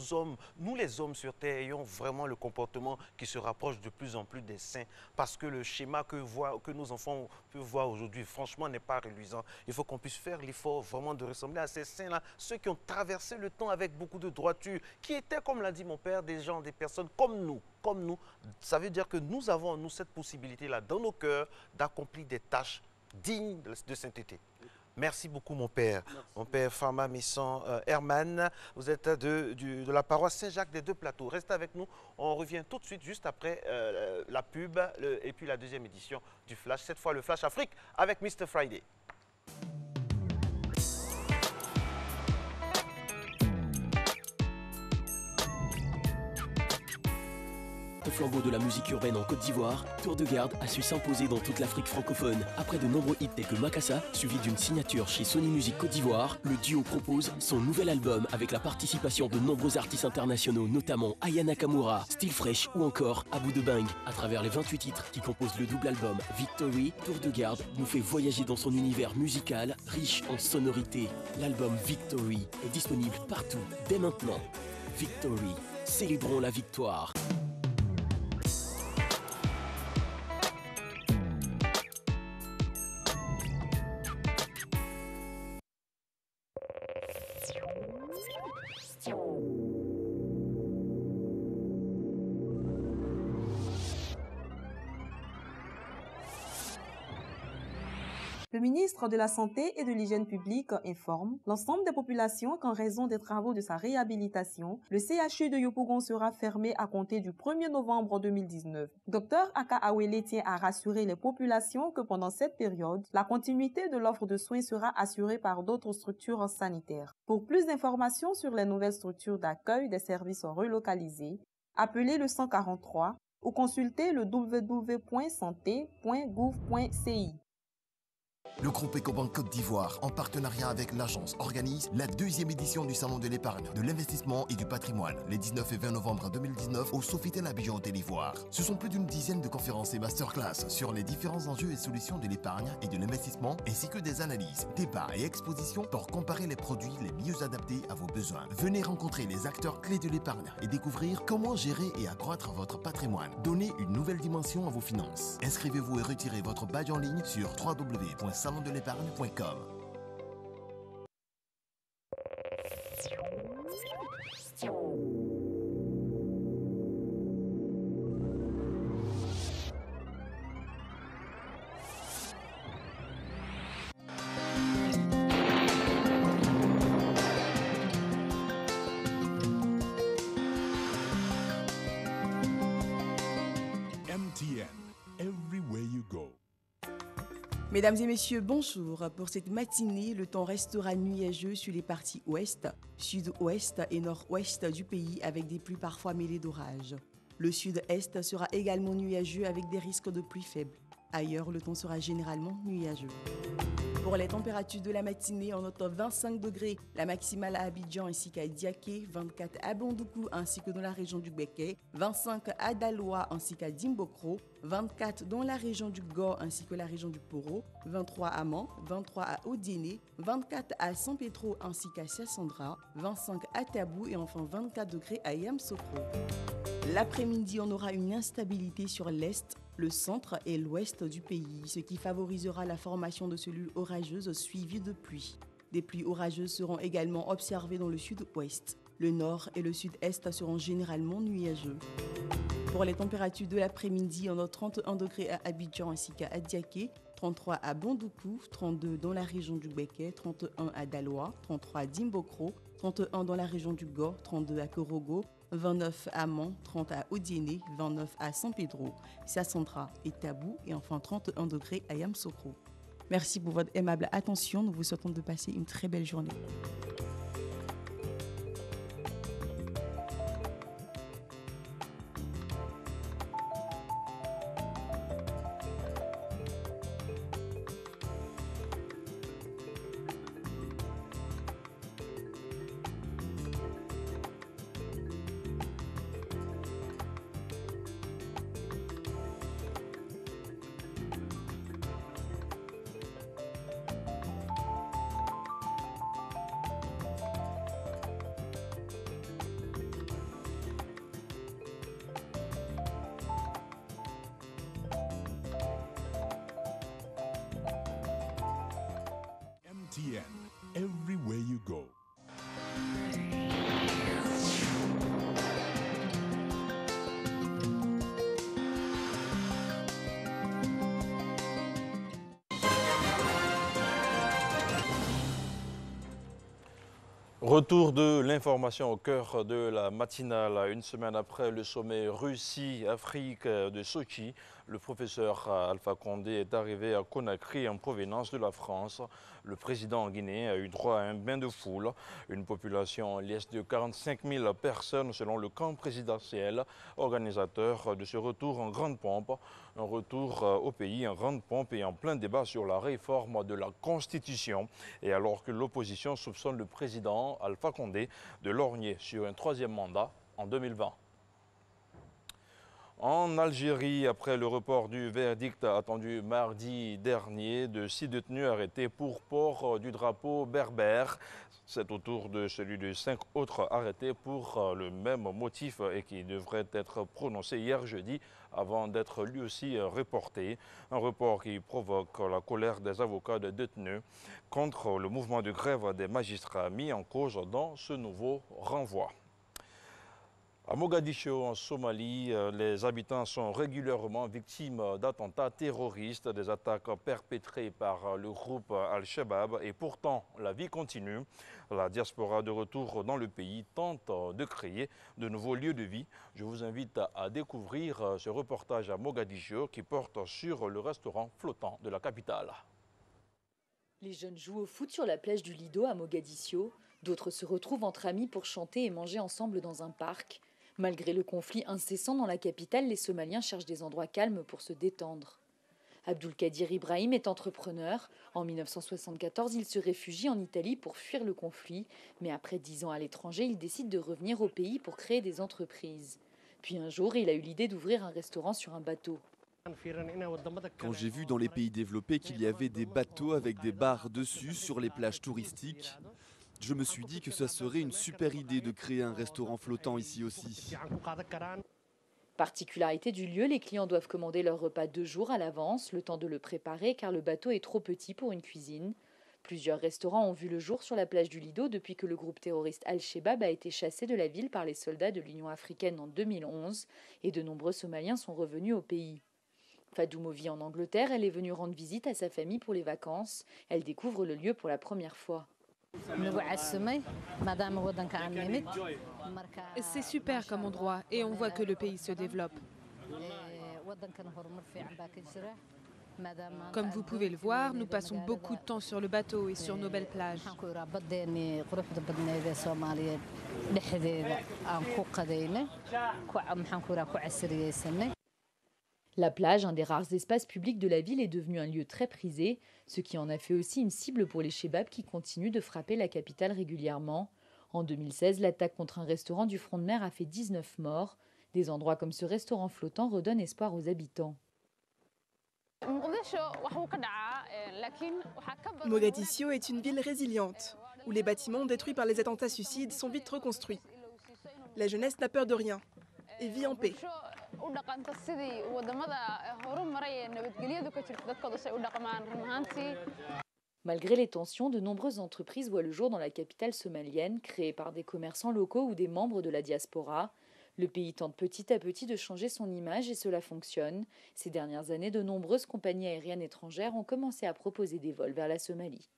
les hommes sur terre, ayons vraiment le comportement qui se rapproche de plus en plus des saints. Parce que le schéma que nos enfants peuvent voir aujourd'hui, franchement, n'est pas reluisant. Il faut qu'on puisse faire l'effort vraiment de ressembler à ces saints-là, ceux qui ont traversé le temps avec beaucoup de droiture, qui étaient, comme l'a dit mon père, des gens, des personnes comme nous. Ça veut dire que nous avons en nous cette possibilité-là dans nos cœurs d'accomplir des tâches dignes de sainteté. Merci beaucoup mon père. Merci. Mon père Pharma Messan Herman, vous êtes de la paroisse Saint-Jacques des Deux Plateaux. Restez avec nous, on revient tout de suite juste après la pub et puis la deuxième édition du Flash, cette fois le Flash Afrique avec Mr. Friday. Flambeau de la musique urbaine en Côte d'Ivoire, Tour de Garde a su s'imposer dans toute l'Afrique francophone. Après de nombreux hits tels que Makassa, suivi d'une signature chez Sony Music Côte d'Ivoire, le duo propose son nouvel album avec la participation de nombreux artistes internationaux, notamment Aya Nakamura, Style Fresh ou encore Abou de Bang. À travers les 28 titres qui composent le double album Victory, Tour de Garde nous fait voyager dans son univers musical riche en sonorités. L'album Victory est disponible partout dès maintenant. Victory, célébrons la victoire. Le ministre de la Santé et de l'Hygiène publique informe l'ensemble des populations qu'en raison des travaux de sa réhabilitation, le CHU de Yopougon sera fermé à compter du 1er novembre 2019. Dr Aka Awele tient à rassurer les populations que pendant cette période, la continuité de l'offre de soins sera assurée par d'autres structures sanitaires. Pour plus d'informations sur les nouvelles structures d'accueil des services relocalisés, appelez le 143 ou consultez le www.santé.gouv.ci. Le groupe Ecobank Côte d'Ivoire, en partenariat avec l'agence, organise la 2e édition du Salon de l'épargne, de l'investissement et du patrimoine, les 19 et 20 novembre 2019 au Sofitel Abidjan Hôtel Ivoire. Ce sont plus d'une dizaine de conférences et masterclass sur les différents enjeux et solutions de l'épargne et de l'investissement, ainsi que des analyses, débats et expositions pour comparer les produits les mieux adaptés à vos besoins. Venez rencontrer les acteurs clés de l'épargne et découvrir comment gérer et accroître votre patrimoine. Donnez une nouvelle dimension à vos finances. Inscrivez-vous et retirez votre badge en ligne sur www.salondelepargne.com. MTN, everywhere you go. Mesdames et messieurs, bonjour. Pour cette matinée, le temps restera nuageux sur les parties ouest, sud-ouest et nord-ouest du pays avec des pluies parfois mêlées d'orages. Le sud-est sera également nuageux avec des risques de pluie faibles. Ailleurs, le temps sera généralement nuageux. Pour les températures de la matinée, on note 25 degrés, la maximale à Abidjan ainsi qu'à Diaké, 24 à Bandoukou ainsi que dans la région du Béké, 25 à Daloa ainsi qu'à Dimbokro, 24 dans la région du Gor ainsi que la région du Poro, 23 à Man, 23 à Odiéné, 24 à San Pedro ainsi qu'à Sassandra, 25 à Tabou et enfin 24 degrés à Yamsokro. L'après-midi, on aura une instabilité sur l'est, le centre et l'ouest du pays, ce qui favorisera la formation de cellules orageuses suivies de pluies. Des pluies orageuses seront également observées dans le sud-ouest. Le nord et le sud-est seront généralement nuageux. Pour les températures de l'après-midi, on a 31 degrés à Abidjan ainsi qu'à Adiaké, 33 à Bandoukou, 32 dans la région du Béké, 31 à Daloa, 33 à Dimbokro, 31 dans la région du Gor, 32 à Korogo, 29 à Man, 30 à Odiéné, 29 à San Pedro, Sassandra et Tabou et enfin 31 degrés à Yamsokro. Merci pour votre aimable attention. Nous vous souhaitons de passer une très belle journée. MTN, everywhere you go. Retour de l'information au cœur de la matinale. Une semaine après le sommet Russie-Afrique de Sochi, le professeur Alpha Condé est arrivé à Conakry en provenance de la France. Le président guinéen a eu droit à un bain de foule. Une population liesse de 45 000 personnes selon le camp présidentiel, organisateur de ce retour en grande pompe. Un retour au pays en grande pompe et en plein débat sur la réforme de la Constitution. Et alors que l'opposition soupçonne le président Alpha Condé de lorgner sur un troisième mandat en 2020. En Algérie, après le report du verdict attendu mardi dernier de 6 détenus arrêtés pour port du drapeau berbère, c'est au tour de celui de 5 autres arrêtés pour le même motif et qui devrait être prononcé hier jeudi avant d'être lui aussi reporté. Un report qui provoque la colère des avocats des détenus contre le mouvement de grève des magistrats mis en cause dans ce nouveau renvoi. À Mogadiscio, en Somalie, les habitants sont régulièrement victimes d'attentats terroristes, des attaques perpétrées par le groupe Al-Shabaab. Et pourtant, la vie continue. La diaspora de retour dans le pays tente de créer de nouveaux lieux de vie. Je vous invite à découvrir ce reportage à Mogadiscio qui porte sur le restaurant flottant de la capitale. Les jeunes jouent au foot sur la plage du Lido à Mogadiscio. D'autres se retrouvent entre amis pour chanter et manger ensemble dans un parc. Malgré le conflit incessant dans la capitale, les Somaliens cherchent des endroits calmes pour se détendre. Abdulkadir Ibrahim est entrepreneur. En 1974, il se réfugie en Italie pour fuir le conflit. Mais après 10 ans à l'étranger, il décide de revenir au pays pour créer des entreprises. Puis un jour, il a eu l'idée d'ouvrir un restaurant sur un bateau. Quand j'ai vu dans les pays développés qu'il y avait des bateaux avec des bars dessus sur les plages touristiques, je me suis dit que ça serait une super idée de créer un restaurant flottant ici aussi. Particularité du lieu, les clients doivent commander leur repas 2 jours à l'avance, le temps de le préparer car le bateau est trop petit pour une cuisine. Plusieurs restaurants ont vu le jour sur la plage du Lido depuis que le groupe terroriste Al-Shabaab a été chassé de la ville par les soldats de l'Union africaine en 2011 et de nombreux Somaliens sont revenus au pays. Fadoumo vit en Angleterre, elle est venue rendre visite à sa famille pour les vacances. Elle découvre le lieu pour la première fois. C'est super comme endroit et on voit que le pays se développe. Comme vous pouvez le voir, nous passons beaucoup de temps sur le bateau et sur nos belles plages. La plage, un des rares espaces publics de la ville, est devenu un lieu très prisé, ce qui en a fait aussi une cible pour les chebabs qui continuent de frapper la capitale régulièrement. En 2016, l'attaque contre un restaurant du front de mer a fait 19 morts. Des endroits comme ce restaurant flottant redonnent espoir aux habitants. Mogadiscio est une ville résiliente, où les bâtiments détruits par les attentats suicides sont vite reconstruits. La jeunesse n'a peur de rien et vit en paix. Malgré les tensions, de nombreuses entreprises voient le jour dans la capitale somalienne, créées par des commerçants locaux ou des membres de la diaspora. Le pays tente petit à petit de changer son image et cela fonctionne. Ces dernières années, de nombreuses compagnies aériennes étrangères ont commencé à proposer des vols vers la Somalie.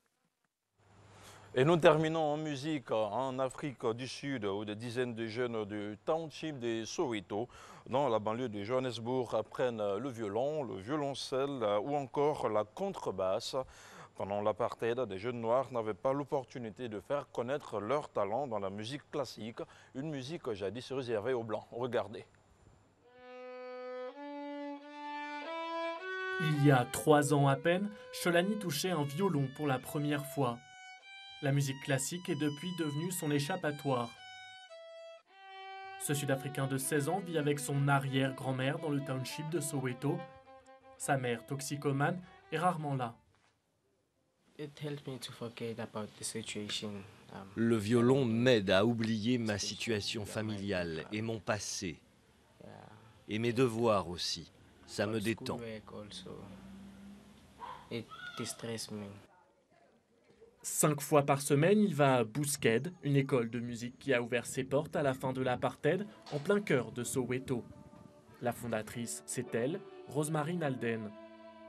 Et nous terminons en musique en Afrique du Sud, où des dizaines de jeunes du township de Soweto, dans la banlieue de Johannesburg, apprennent le violon, le violoncelle ou encore la contrebasse. Pendant l'apartheid, des jeunes noirs n'avaient pas l'opportunité de faire connaître leur talent dans la musique classique, une musique jadis réservée aux Blancs. Regardez. Il y a 3 ans à peine, Sholani touchait un violon pour la première fois. La musique classique est depuis devenue son échappatoire. Ce Sud-Africain de 16 ans vit avec son arrière-grand-mère dans le township de Soweto. Sa mère, toxicomane, est rarement là. Le violon m'aide à oublier ma situation familiale et mon passé. Et mes devoirs aussi. Ça me détend. 5 fois par semaine, il va à Bousqued, une école de musique qui a ouvert ses portes à la fin de l'apartheid, en plein cœur de Soweto. La fondatrice, c'est elle, Rosemary Nalden.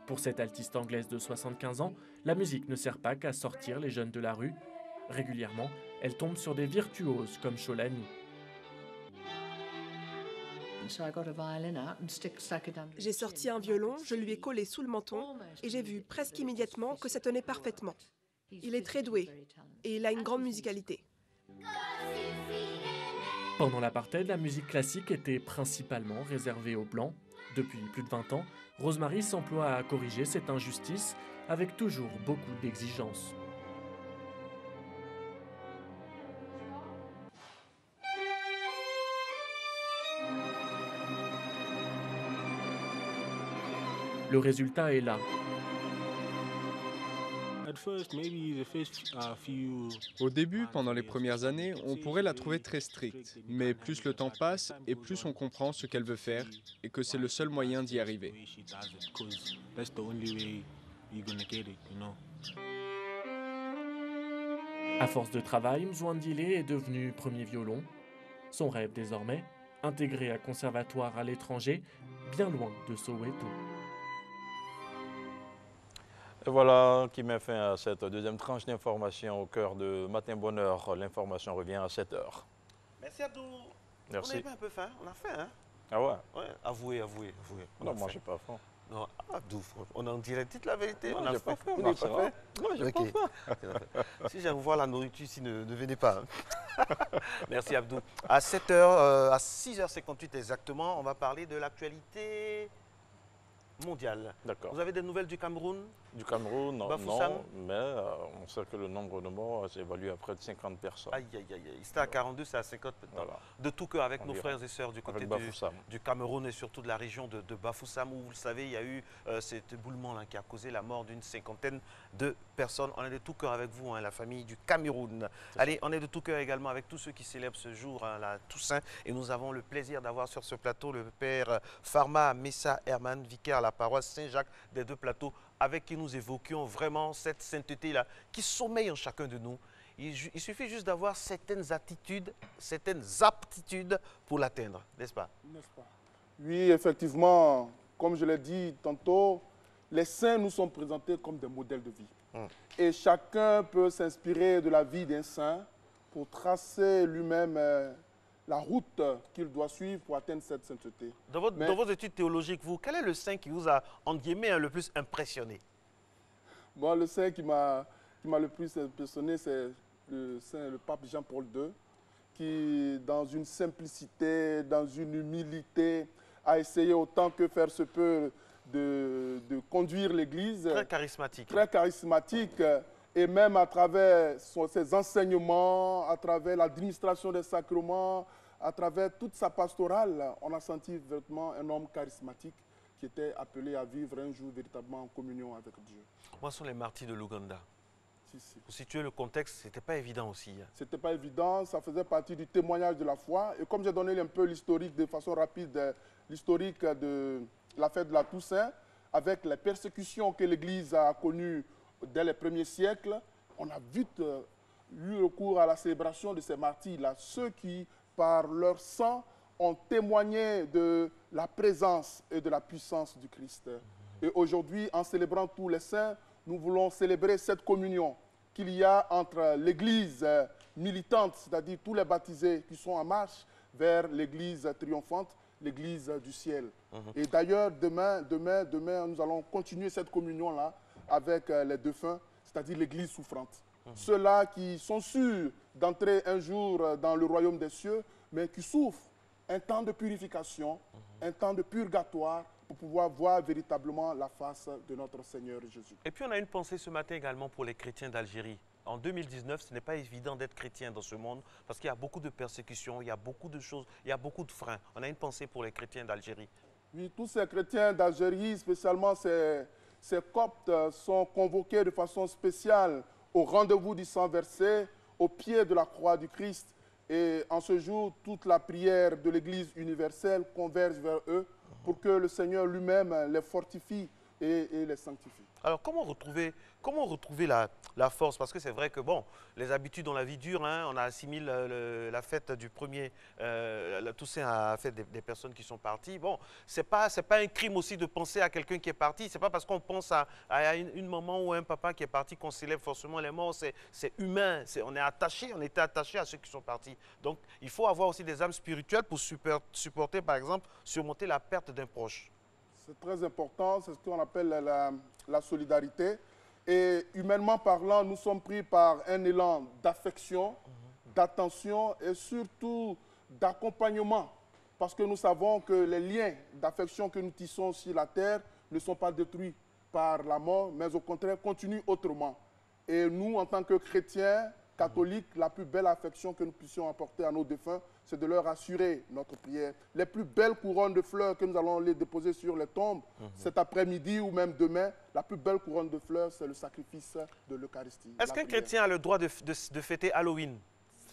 Pour cette altiste anglaise de 75 ans, la musique ne sert pas qu'à sortir les jeunes de la rue. Régulièrement, elle tombe sur des virtuoses comme Sholani. J'ai sorti un violon, je lui ai collé sous le menton et j'ai vu presque immédiatement que ça tenait parfaitement. Il est très doué et il a une grande musicalité. Pendant l'apartheid, la musique classique était principalement réservée aux Blancs. Depuis plus de 20 ans, Rosemary s'emploie à corriger cette injustice avec toujours beaucoup d'exigences. Le résultat est là. Au début, pendant les premières années, on pourrait la trouver très stricte, mais plus le temps passe et plus on comprend ce qu'elle veut faire et que c'est le seul moyen d'y arriver. À force de travail, Mzwandile est devenu premier violon. Son rêve désormais, intégré un conservatoire à l'étranger, bien loin de Soweto. Et voilà qui met fin à cette deuxième tranche d'information au cœur de Matin Bonheur. L'information revient à 7 h. Merci Abdou. Merci. On avait pas un peu faim, on a faim, hein? Ah ouais? Ouais, avouez. Non, moi j'ai pas faim. Non, Abdou, on en dirait, dites la vérité. Non, on a j'ai faim. pas faim. Vous n'avez pas faim? Non, j'ai Ok. pas faim. Si j'ai voir la nourriture ici, ne venez pas. Hein. Merci Abdou. À 7 h, à 6h58 exactement, on va parler de l'actualité mondiale. D'accord. Vous avez des nouvelles du Cameroun? Du Cameroun, non, Bafoussam? mais on sait que le nombre de morts s'évalue à près de 50 personnes. Aïe, aïe, aïe. C'était à 42, c'est à 50 maintenant. Voilà. De tout cœur avec nos Environ. frères et sœurs du côté Bafoussam. du Cameroun et surtout de la région de Bafoussam où, vous le savez, il y a eu cet éboulement là, qui a causé la mort d'une 50aine de personnes. On est de tout cœur avec vous, hein, la famille du Cameroun. Allez, on est de tout cœur également avec tous ceux qui célèbrent ce jour, hein, la Toussaint. Et nous avons le plaisir d'avoir sur ce plateau le père Pharma Messa Herman, vicaire à la paroisse Saint-Jacques des Deux Plateaux, avec qui nous évoquions vraiment cette sainteté-là qui sommeille en chacun de nous. Il suffit juste d'avoir certaines attitudes, certaines aptitudes pour l'atteindre, n'est-ce pas? Oui, effectivement, comme je l'ai dit tantôt, les saints nous sont présentés comme des modèles de vie. Et chacun peut s'inspirer de la vie d'un saint pour tracer lui-même la route qu'il doit suivre pour atteindre cette sainteté. Dans vos études théologiques, quel est le saint qui vous a, entre guillemets, le plus impressionné? Bon, le saint qui m'a le plus impressionné, c'est le pape Jean-Paul II, qui, dans une simplicité, dans une humilité, a essayé autant que faire se peut de conduire l'Église. Très charismatique. Très charismatique. Et même à travers ses enseignements, à travers l'administration des sacrements, à travers toute sa pastorale, on a senti vraiment un homme charismatique qui était appelé à vivre un jour véritablement en communion avec Dieu. Moi, ce sont les martyrs de l'Ouganda. Si. Pour situer le contexte, ce n'était pas évident aussi. Ce n'était pas évident, ça faisait partie du témoignage de la foi. Et comme j'ai donné un peu l'historique de façon rapide, l'historique de la fête de la Toussaint, avec les persécutions que l'Église a connues dès les premiers siècles, on a vite eu recours à la célébration de ces martyrs-là, ceux qui, par leur sang, ont témoigné de la présence et de la puissance du Christ. Et aujourd'hui, en célébrant tous les saints, nous voulons célébrer cette communion qu'il y a entre l'Église militante, c'est-à-dire tous les baptisés qui sont en marche, vers l'Église triomphante, l'Église du ciel. Et d'ailleurs, demain, nous allons continuer cette communion-là avec les défunts, c'est-à-dire l'Église souffrante. Ceux-là qui sont sûrs d'entrer un jour dans le royaume des cieux, mais qui souffrent un temps de purification, un temps de purgatoire, pour pouvoir voir véritablement la face de notre Seigneur Jésus. Et puis on a une pensée ce matin également pour les chrétiens d'Algérie. En 2019, ce n'est pas évident d'être chrétien dans ce monde parce qu'il y a beaucoup de persécutions, il y a beaucoup de choses, il y a beaucoup de freins. On a une pensée pour les chrétiens d'Algérie. Oui, tous ces chrétiens d'Algérie, spécialement ces coptes, sont convoqués de façon spéciale au rendez-vous du sang versé, au pied de la croix du Christ. Et en ce jour, toute la prière de l'Église universelle converge vers eux pour que le Seigneur lui-même les fortifie et les sanctifie. Alors, comment retrouver la force? Parce que c'est vrai que, bon, les habitudes dans la vie dure, hein, on a assimilé la fête du premier, la Toussaint à la fête des personnes qui sont parties. Bon, c'est pas un crime aussi de penser à quelqu'un qui est parti. C'est pas parce qu'on pense à une maman ou un papa qui est parti qu'on célèbre forcément les morts. C'est humain, on était attaché à ceux qui sont partis. Donc, il faut avoir aussi des âmes spirituelles pour supporter, par exemple, surmonter la perte d'un proche. C'est très important, c'est ce qu'on appelle la solidarité. Et humainement parlant, nous sommes pris par un élan d'affection, d'attention et surtout d'accompagnement. Parce que nous savons que les liens d'affection que nous tissons sur la terre ne sont pas détruits par la mort, mais au contraire continuent autrement. Et nous, en tant que chrétiens, catholiques, la plus belle affection que nous puissions apporter à nos défunts, c'est de leur assurer notre prière. Les plus belles couronnes de fleurs que nous allons les déposer sur les tombes cet après-midi ou même demain, la plus belle couronne de fleurs, c'est le sacrifice de l'Eucharistie. Est-ce qu'un chrétien a le droit de fêter Halloween?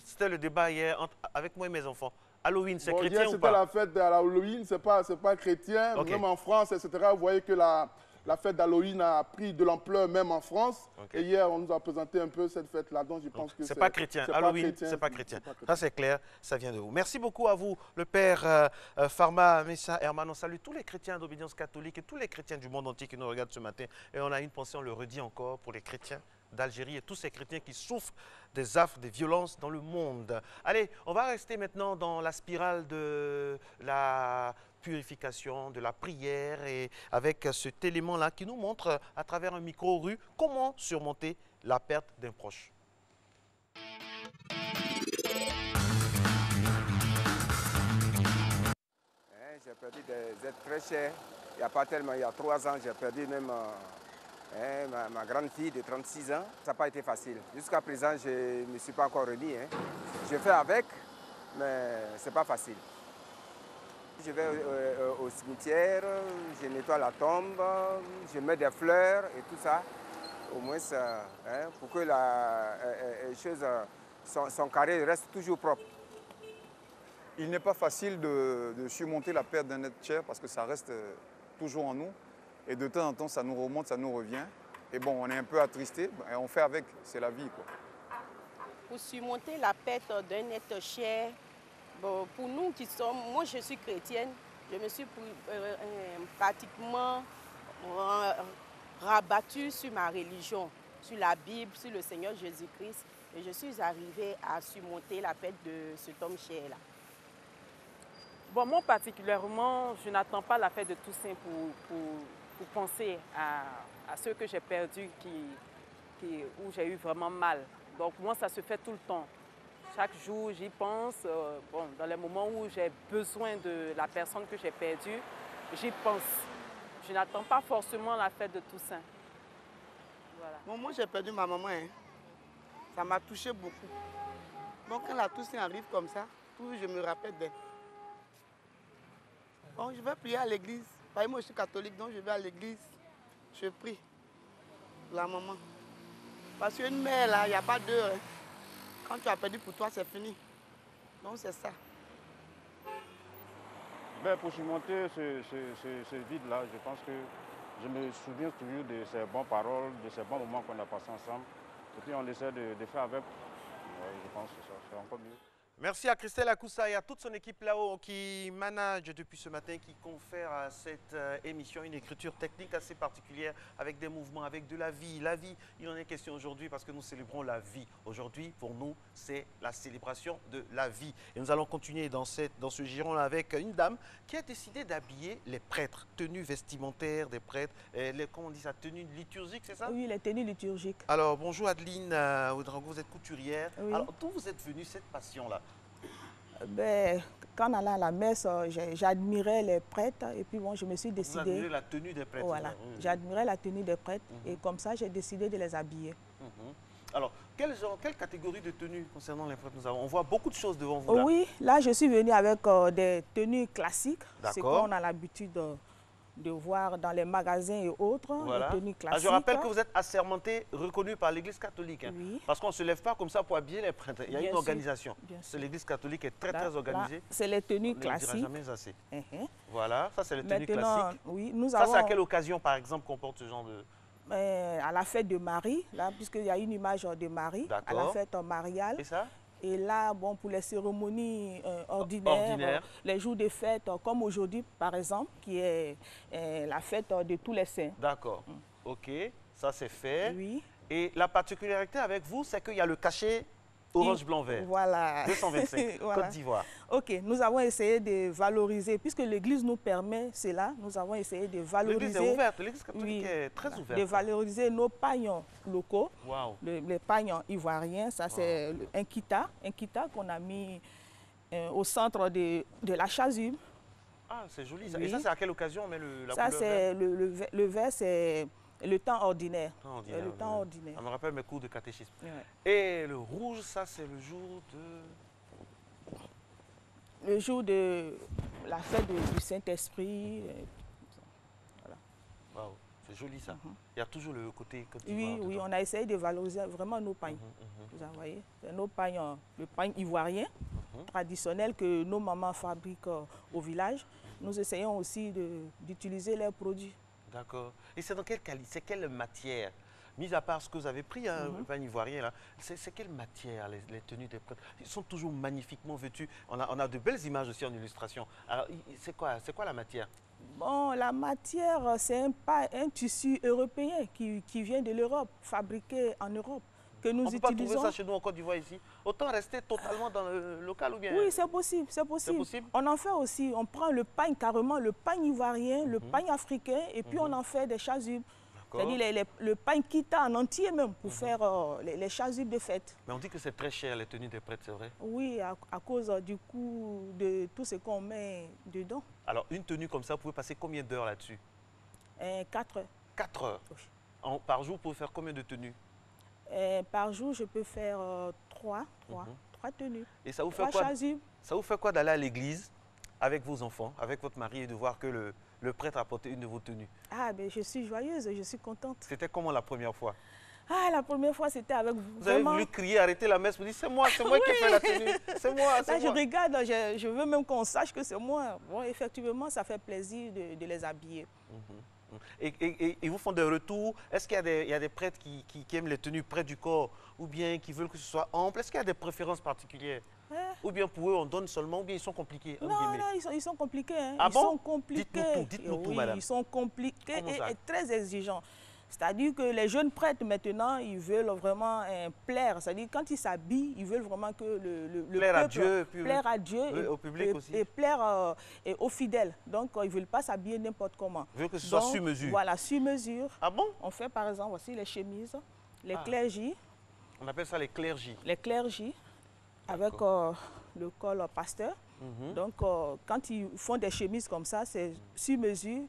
C'était le débat hier avec moi et mes enfants. Halloween, c'est chrétien ou pas? C'était la fête de Halloween, c'est pas chrétien. Okay. Même en France, etc., vous voyez que la fête d'Halloween a pris de l'ampleur même en France. Okay. Et hier, on nous a présenté un peu cette fête-là, donc je pense que c'est pas chrétien. Halloween, c'est pas chrétien. Ça, c'est clair, ça vient de vous. Merci beaucoup à vous, le père Farma Messa Herman. On salue tous les chrétiens d'obédience catholique et tous les chrétiens du monde entier qui nous regardent ce matin. Et on a une pensée, on le redit encore, pour les chrétiens d'Algérie et tous ces chrétiens qui souffrent des affres, des violences dans le monde. Allez, on va rester maintenant dans la spirale de la purification, de la prière et avec cet élément-là qui nous montre à travers un micro-rue comment surmonter la perte d'un proche. J'ai perdu des êtres très chers. Il n'y a pas tellement, il y a 3 ans, j'ai perdu même ma grande fille de 36 ans. Ça n'a pas été facile. Jusqu'à présent, je ne me suis pas encore remis. Je fais avec, mais ce n'est pas facile. Je vais au cimetière, je nettoie la tombe, je mets des fleurs et tout ça. Au moins, pour que les choses, son carré reste toujours propre. Il n'est pas facile de surmonter la perte d'un être cher parce que ça reste toujours en nous. Et de temps en temps, ça nous remonte, ça nous revient. Et bon, on est un peu attristé, et on fait avec, c'est la vie, quoi. Pour surmonter la perte d'un être cher, bon, pour nous qui sommes, moi je suis chrétienne, je me suis pratiquement rabattue sur ma religion, sur la Bible, sur le Seigneur Jésus-Christ. Et je suis arrivée à surmonter la perte de cet homme cher-là. Bon, moi particulièrement, je n'attends pas la fête de Toussaint pour penser à ceux que j'ai perdus, où j'ai eu vraiment mal. Donc moi, ça se fait tout le temps. Chaque jour, j'y pense. Bon, dans les moments où j'ai besoin de la personne que j'ai perdue, j'y pense. Je n'attends pas forcément la fête de Toussaint. Voilà. Bon, moi, j'ai perdu ma maman. Hein. Ça m'a touché beaucoup. Donc, quand la Toussaint arrive comme ça, je me rappelle d'elle. Bon, je vais prier à l'église. Moi, je suis catholique, donc je vais à l'église. Je prie pour la maman. Parce qu'une mère, là, il n'y a pas d'heure. Hein. Quand tu as perdu pour toi, c'est fini. Donc, c'est ça. Ben, pour surmonter ce vide-là, je pense que je me souviens toujours de ces bonnes paroles, de ces bons moments qu'on a passés ensemble. Et puis, on essaie de faire avec. Je pense que ça c'est encore mieux. Merci à Christelle Akoussa et à toute son équipe là-haut qui manage depuis ce matin, qui confère à cette émission une écriture technique assez particulière avec des mouvements, avec de la vie. La vie, il en est question aujourd'hui parce que nous célébrons la vie. Aujourd'hui, pour nous, c'est la célébration de la vie. Et nous allons continuer dans ce giron-là avec une dame qui a décidé d'habiller les prêtres, tenues vestimentaires des prêtres, comment on dit ça, tenues liturgiques, c'est ça? Oui, les tenues liturgiques. Alors, bonjour Adeline Ouedraogo, vous êtes couturière. Oui. Alors, d'où vous êtes venue cette passion-là? Ben, quand on allait à la messe, j'admirais les prêtres et puis bon, je me suis décidée... Vous admirez la tenue des prêtres? Voilà, j'admirais la tenue des prêtres et comme ça, j'ai décidé de les habiller. Alors, quelle catégorie de tenues concernant les prêtres nous avons? On voit beaucoup de choses devant vous là. Oui, là, je suis venue avec des tenues classiques. C'est D'accord. qu'on a l'habitude de voir dans les magasins et autres, Voilà. les tenues classiques. Je rappelle que vous êtes assermenté, reconnu par l'Église catholique. Hein, oui. Parce qu'on ne se lève pas comme ça pour habiller les prêtres. Il y a Bien une sûr. organisation. L'Église catholique est très organisée. C'est les tenues On ne le dira classiques. jamais assez. Voilà, ça c'est les tenues Maintenant, classiques. oui, nous ça avons... c'est à quelle occasion par exemple qu'on porte ce genre de... À la fête de Marie, là, puisqu'il y a une image de Marie, à la fête mariale. Et ça? Et là, bon, pour les cérémonies ordinaires, les jours de fête, comme aujourd'hui, par exemple, qui est la fête de tous les saints. D'accord. OK, ça c'est fait. Oui. Et la particularité avec vous, c'est qu'il y a le cachet orange, blanc, vert. Voilà. 225, Voilà. Côte d'Ivoire. OK, nous avons essayé de valoriser, puisque l'Église nous permet cela, nous avons essayé de valoriser... L'Église est ouverte, l'Église catholique est très ouverte. De valoriser nos paillons locaux, wow. Les paillons ivoiriens, ça c'est un kita qu'on a mis au centre de la chasuble. Ah, c'est joli ça. Oui. Et ça, c'est à quelle occasion on met la ça, couleur c'est vert? le vert, c'est le temps ordinaire. Le temps ordinaire. Ça me rappelle mes cours de catéchisme. Ouais. Et le rouge, ça, c'est le jour de... Le jour de la fête du Saint-Esprit. Voilà. Wow, c'est joli ça. Il y a toujours le côté Côte d'Ivoire. Oui, on a essayé de valoriser vraiment nos pains. Vous voyez, c'est nos pains, le pain ivoirien traditionnel que nos mamans fabriquent au village. Nous essayons aussi d'utiliser leurs produits. D'accord. Et c'est dans quelle qualité, c'est quelle matière? Mis à part ce que vous avez pris, le pain ivoirien, là, c'est quelle matière les tenues des prêtres? Ils sont toujours magnifiquement vêtus. On a de belles images aussi en illustration. Alors, c'est quoi la matière? Bon, la matière, c'est un tissu européen qui vient de l'Europe, fabriqué en Europe, que nous utilisons. On ne peut pas trouver ça chez nous en Côte d'Ivoire ici. Autant rester totalement dans le local ou bien... Oui, c'est possible, c'est possible. On en fait aussi, on prend le pain carrément, le pain ivoirien, le pain africain, et puis on en fait des chasubles. C'est-à-dire le pain kita en entier même pour faire les chasubles de fête. Mais on dit que c'est très cher les tenues des prêtres, c'est vrai? Oui, à cause du coût de tout ce qu'on met dedans. Alors une tenue comme ça, vous pouvez passer combien d'heures là-dessus? 4 heures. 4 heures? Oui. Par jour, vous pouvez faire combien de tenues? Par jour, je peux faire 3 tenues. Et ça vous fait quoi? Ça vous fait quoi d'aller à l'église avec vos enfants, avec votre mari et de voir que le prêtre a porté une de vos tenues? Ah, ben je suis joyeuse, je suis contente. C'était comment la première fois? Ah, la première fois, c'était avec vous. Vous avez voulu crier, arrêter la messe, vous dites c'est moi qui fais la tenue, c'est moi, c'est moi. Je regarde, je veux même qu'on sache que c'est moi. Bon, effectivement, ça fait plaisir de les habiller. Et ils vous font des retours? Est-ce qu'il y a des prêtres qui aiment les tenues près du corps ou bien qui veulent que ce soit ample? Est-ce qu'il y a des préférences particulières? Ou bien pour eux, on donne seulement, ou bien ils sont compliqués? Non, ils sont compliqués. Hein. Ah ils bon? sont compliqués. Dites-nous tout, oui, madame. Ils sont compliqués et très exigeants. C'est-à-dire que les jeunes prêtres, maintenant, ils veulent vraiment plaire. C'est-à-dire quand ils s'habillent, ils veulent vraiment que le peuple plaire à Dieu oui, au public aussi. Et plaire aux fidèles. Donc, ils ne veulent pas s'habiller n'importe comment. Ils veulent que ce soit sur mesure. Voilà, sur mesure. Ah bon? On fait par exemple aussi les chemises, les clergies. On appelle ça les clergies. Les clergies. avec le col Pasteur. Donc, quand ils font des chemises comme ça, c'est sur mesure,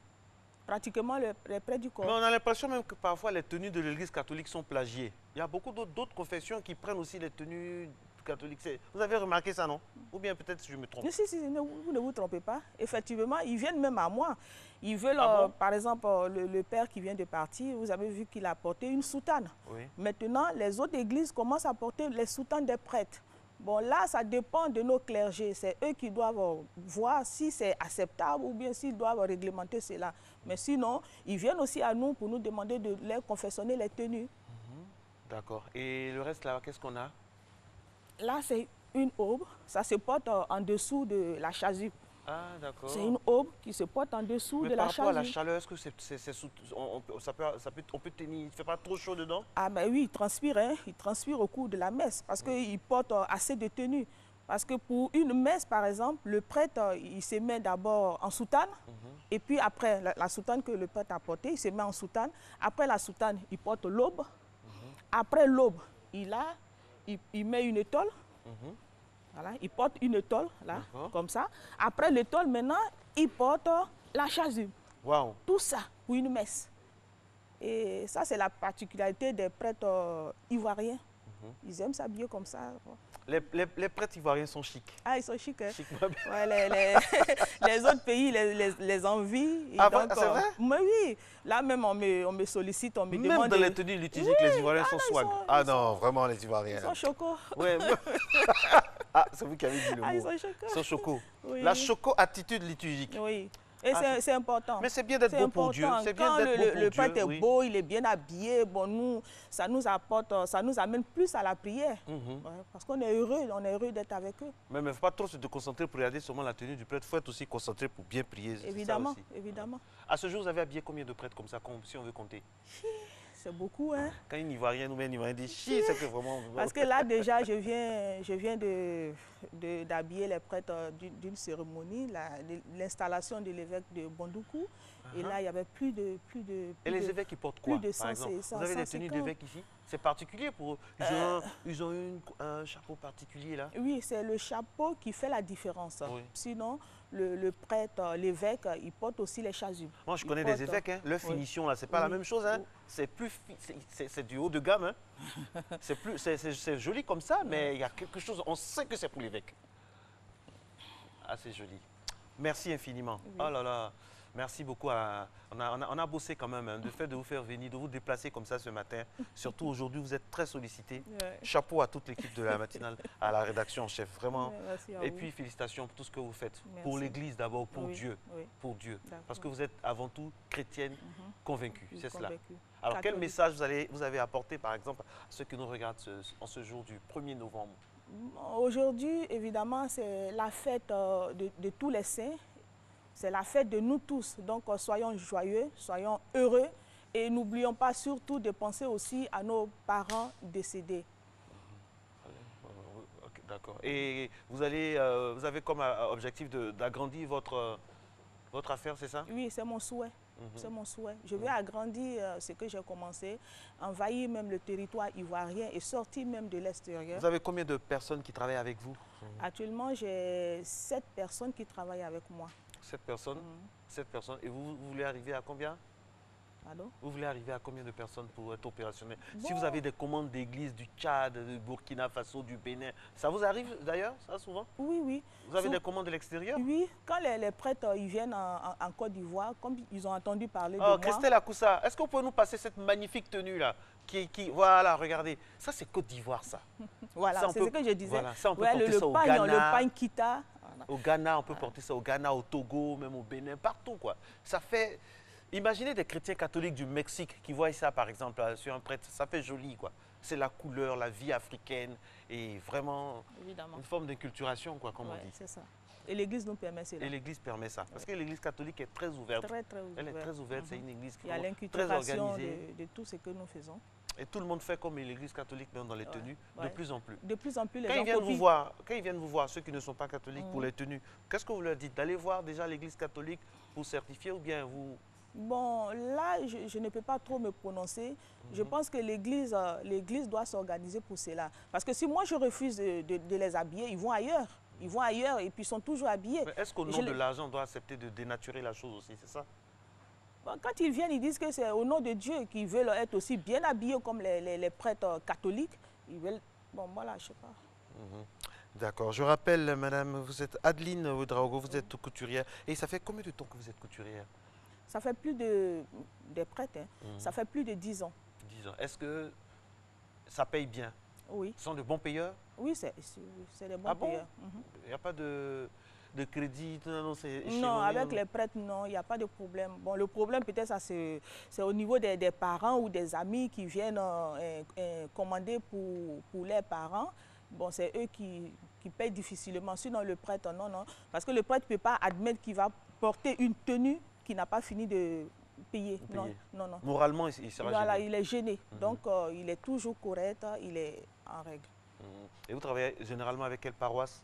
pratiquement les près du corps. Mais on a l'impression même que parfois les tenues de l'Église catholique sont plagiées. Il y a beaucoup d'autres confessions qui prennent aussi les tenues catholiques. Vous avez remarqué ça, non? Ou bien peut-être je me trompe? Si, vous ne vous trompez pas. Effectivement, ils viennent même à moi. Ils veulent, par exemple, le père qui vient de partir, vous avez vu qu'il a porté une soutane. Oui. Maintenant, les autres églises commencent à porter les soutanes des prêtres. Bon, là, ça dépend de nos clergés. C'est eux qui doivent voir si c'est acceptable ou bien s'ils doivent réglementer cela. Mais sinon, ils viennent aussi à nous pour nous demander de leur confectionner les tenues. D'accord. Et le reste, là, qu'est-ce qu'on a? Là, c'est une aube. Ça se porte en dessous de la chasuble. Ah, d'accord. C'est une aube qui se porte en dessous de la chasuble. Mais par rapport à la chaleur, est-ce que on peut tenir, il ne fait pas trop chaud dedans? Ah ben oui, il transpire, hein. Il transpire au cours de la messe parce qu'il porte assez de tenue. Parce que pour une messe, par exemple, le prêtre, il se met d'abord en soutane. Et puis après, la soutane que le prêtre a portée, il se met en soutane. Après la soutane, il porte l'aube. Après l'aube, il met une étole. Voilà, il porte une étole, là, comme ça. Après l'étole, maintenant, il porte la chasuble. Wow. Tout ça pour une messe. Et ça, c'est la particularité des prêtres ivoiriens. Ils aiment s'habiller comme ça. Les prêtres ivoiriens sont chics. Ah, ils sont chics, hein? Ouais, les autres pays les envient. Ah, c'est vrai? Mais oui. Là même, on me sollicite, on me demande... Même dans les tenues liturgiques, les Ivoiriens sont swag. Non, vraiment, les Ivoiriens. Ils sont chocos. Ouais. Ah, c'est vous qui avez dit le mot. Ils sont chocos. Ils sont chocos. Oui. La choco-attitude liturgique. Oui. Et c'est important. Mais c'est bien d'être beau pour Dieu. C'est bien d'être beau pour Dieu. Le prêtre est beau, il est bien habillé. Bon, ça nous apporte, ça nous amène plus à la prière. Parce qu'on est heureux d'être avec eux. Mais il ne faut pas trop se concentrer pour regarder seulement la tenue du prêtre. Il faut être aussi concentré pour bien prier. Évidemment, évidemment. À ce jour, vous avez habillé combien de prêtres comme ça, si on veut compter? C'est beaucoup, hein. Quand une Ivoirienne ou un Ivoirien dit chi, c'est que vraiment... Parce que là, déjà, je viens d'habiller les prêtres d'une cérémonie, l'installation de l'évêque de Bondoukou. Et là, il y avait plus de... Et les évêques, ils portent quoi, de 100, par exemple? Vous avez des tenues d'évêques ici? C'est particulier pour eux? Ils ont un chapeau particulier, là? Oui, c'est le chapeau qui fait la différence. Oui. Sinon, le prêtre, l'évêque, il porte aussi les chasubles. Moi, je connais des évêques, hein. Leur finition, là, c'est pas la même chose, hein. C'est du haut de gamme, hein. C'est joli comme ça, mais il y a quelque chose, on sait que c'est pour l'évêque. Ah, c'est joli. Merci infiniment. Oui. Oh là là. Merci beaucoup. On a bossé quand même, hein, le fait de vous faire venir, de vous déplacer comme ça ce matin. Surtout aujourd'hui, vous êtes très sollicité. Ouais. Chapeau à toute l'équipe de la matinale, à la rédaction en chef, vraiment. Et puis félicitations pour tout ce que vous faites. Merci. Pour l'Église d'abord, pour Dieu. Oui. Pour Dieu. Parce que vous êtes avant tout chrétienne convaincue, c'est cela. Alors quel message vous avez apporté par exemple à ceux qui nous regardent en ce jour du 1er novembre? Aujourd'hui, évidemment, c'est la fête de tous les saints. C'est la fête de nous tous, donc soyons joyeux, soyons heureux et n'oublions pas surtout de penser aussi à nos parents décédés. Okay, d'accord. Et vous avez comme objectif d'agrandir votre affaire, c'est ça? Oui, c'est mon souhait. C'est mon souhait. Je vais agrandir ce que j'ai commencé, envahir même le territoire ivoirien et sortir même de l'extérieur. Vous avez combien de personnes qui travaillent avec vous? Actuellement, j'ai 7 personnes qui travaillent avec moi. 7 personnes? 7 personnes. Et vous voulez arriver à combien? Allô? Vous voulez arriver à combien de personnes pour être opérationnel? Si vous avez des commandes d'église du Tchad, du Burkina Faso, du Bénin, ça vous arrive d'ailleurs, ça, souvent? Oui, oui. Vous avez des commandes de l'extérieur? Oui. Quand les prêtres ils viennent en Côte d'Ivoire, comme ils ont entendu parler de moi... Christelle Akoussa, est-ce que vous pouvez nous passer cette magnifique tenue-là? Voilà, regardez. Ça, c'est Côte d'Ivoire, ça. Voilà, c'est ce que je disais. Voilà, ça, on peut porter ça au Ghana. Le pain kita. Au Ghana, on peut porter ça au Ghana, au Togo, même au Bénin, partout, quoi. Ça fait... Imaginez des chrétiens catholiques du Mexique qui voient ça, par exemple, sur un prêtre. Ça fait joli, quoi. C'est la couleur, la vie africaine et vraiment une forme d'inculturation, quoi, comme on dit. C'est ça. Et l'Église nous permet cela. Et l'Église permet ça. Parce que l'Église catholique est très ouverte. Très ouverte. Elle est très ouverte. C'est une Église qui est très organisée. De tout ce que nous faisons. Et tout le monde fait comme l'Église catholique, même dans les tenues, de plus en plus. De plus en plus, les gens copient. Quand ils viennent vous voir, ceux qui ne sont pas catholiques, pour les tenues, qu'est-ce que vous leur dites? D'aller voir déjà l'Église catholique pour certifier ou bien Bon, là, je ne peux pas trop me prononcer. Je pense que l'Église doit s'organiser pour cela. Parce que si moi, je refuse de les habiller, ils vont ailleurs. Ils vont ailleurs et puis ils sont toujours habillés. Est-ce qu'au nom de l'argent, on doit accepter de dénaturer la chose aussi, c'est ça? Bon, quand ils viennent, ils disent que c'est au nom de Dieu qu'ils veulent être aussi bien habillés comme les prêtres catholiques. Ils veulent... Bon, voilà, je ne sais pas. D'accord. Je rappelle, madame, vous êtes Adeline Ouedraogo, vous êtes couturière. Et ça fait combien de temps que vous êtes couturière? Ça fait plus des prêtres, hein. Ça fait plus de 10 ans. 10 ans. Est-ce que ça paye bien? Oui. Ce sont de bons payeurs? Oui, c'est des bons payeurs. Il n'y a pas de crédit? Non, avec les prêtres, non, il n'y a pas de problème. Bon, le problème, peut-être, c'est au niveau des parents ou des amis qui viennent commander pour leurs parents. Bon, c'est eux qui payent difficilement. Sinon, le prêtre, non. Parce que le prêtre ne peut pas admettre qu'il va porter une tenue qui n'a pas fini de payer. Non. Moralement, il sera voilà, gêné. il est gêné. Donc, il est toujours correct, il est en règle. Et vous travaillez généralement avec quelle paroisse?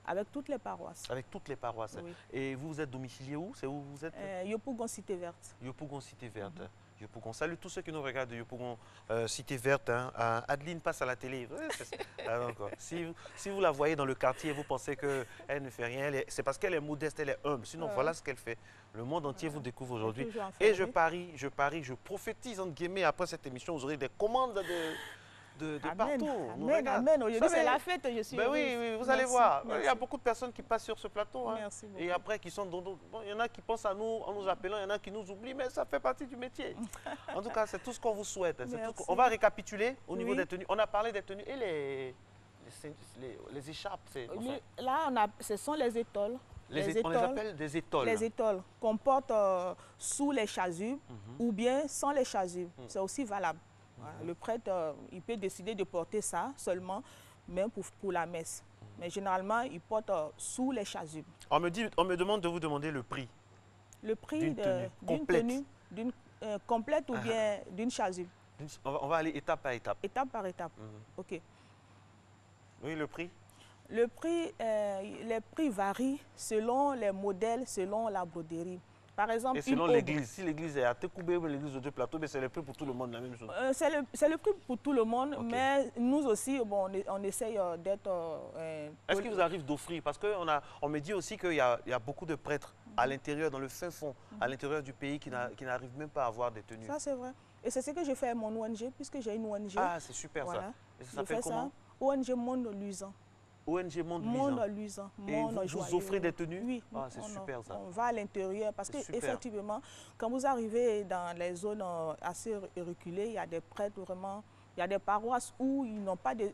Avec toutes les paroisses. Avec toutes les paroisses. Oui. Et vous êtes domicilié où? C'est où vous êtes? Yopougon, Cité Verte. Yopougon, Cité Verte. Yopougon. Salut tous ceux qui nous regardent de Yopougon, Cité Verte. Hein. Adeline passe à la télé. Si vous la voyez dans le quartier, vous pensez qu'elle ne fait rien. C'est parce qu'elle est modeste, elle est humble. Sinon, voilà ce qu'elle fait. Le monde entier vous découvre aujourd'hui. Et je parie, je prophétise, entre guillemets, après cette émission, vous aurez des commandes de partout. Amen. Aujourd'hui, c'est la fête, je suis heureuse. Oui, vous allez voir. Il y a beaucoup de personnes qui passent sur ce plateau. Hein. Merci beaucoup. Et après, qui sont bon, il y en a qui pensent à nous en nous appelant, il y en a qui nous oublient, mais ça fait partie du métier. En tout cas, c'est tout ce qu'on vous souhaite. On va récapituler au niveau des tenues. On a parlé des tenues et les écharpes. Là, ce sont les étoles. On les appelle des étoles. Les étoles qu'on porte sous les chasubles ou bien sans les chasubles. C'est aussi valable. Voilà. Le prêtre, il peut décider de porter ça seulement, même pour la messe. Mais généralement, il porte sous les chasubles. On me demande de vous demander le prix. Le prix d'une tenue complète ou bien d'une chasuble. On va aller étape par étape. Étape par étape, ok. Oui, le prix? Le prix, les prix varient selon les modèles, selon la broderie. Par exemple, et selon l'église, si l'église est à Tekoubé ou l'église de deux plateaux, c'est le prix pour tout le monde, la même chose. C'est le prix pour tout le monde, mais nous aussi, bon, on essaye d'être... Est-ce qu'il vous arrive d'offrir? Parce qu'on me dit aussi qu'il y a beaucoup de prêtres à l'intérieur, dans le fin fond, à l'intérieur du pays, qui n'arrivent même pas à avoir des tenues. Ça, c'est vrai. Et c'est ce que je fais à mon ONG, puisque j'ai une ONG. Ah, c'est super ça. Et ça s'appelle comment? ONG Monde Luisant. ONG Monde Luisant. Et vous offrez des tenues? Oui. Ah, c'est super ça. On va à l'intérieur parce qu'effectivement, quand vous arrivez dans les zones assez reculées, il y a des prêtres vraiment, il y a des paroisses où ils n'ont pas des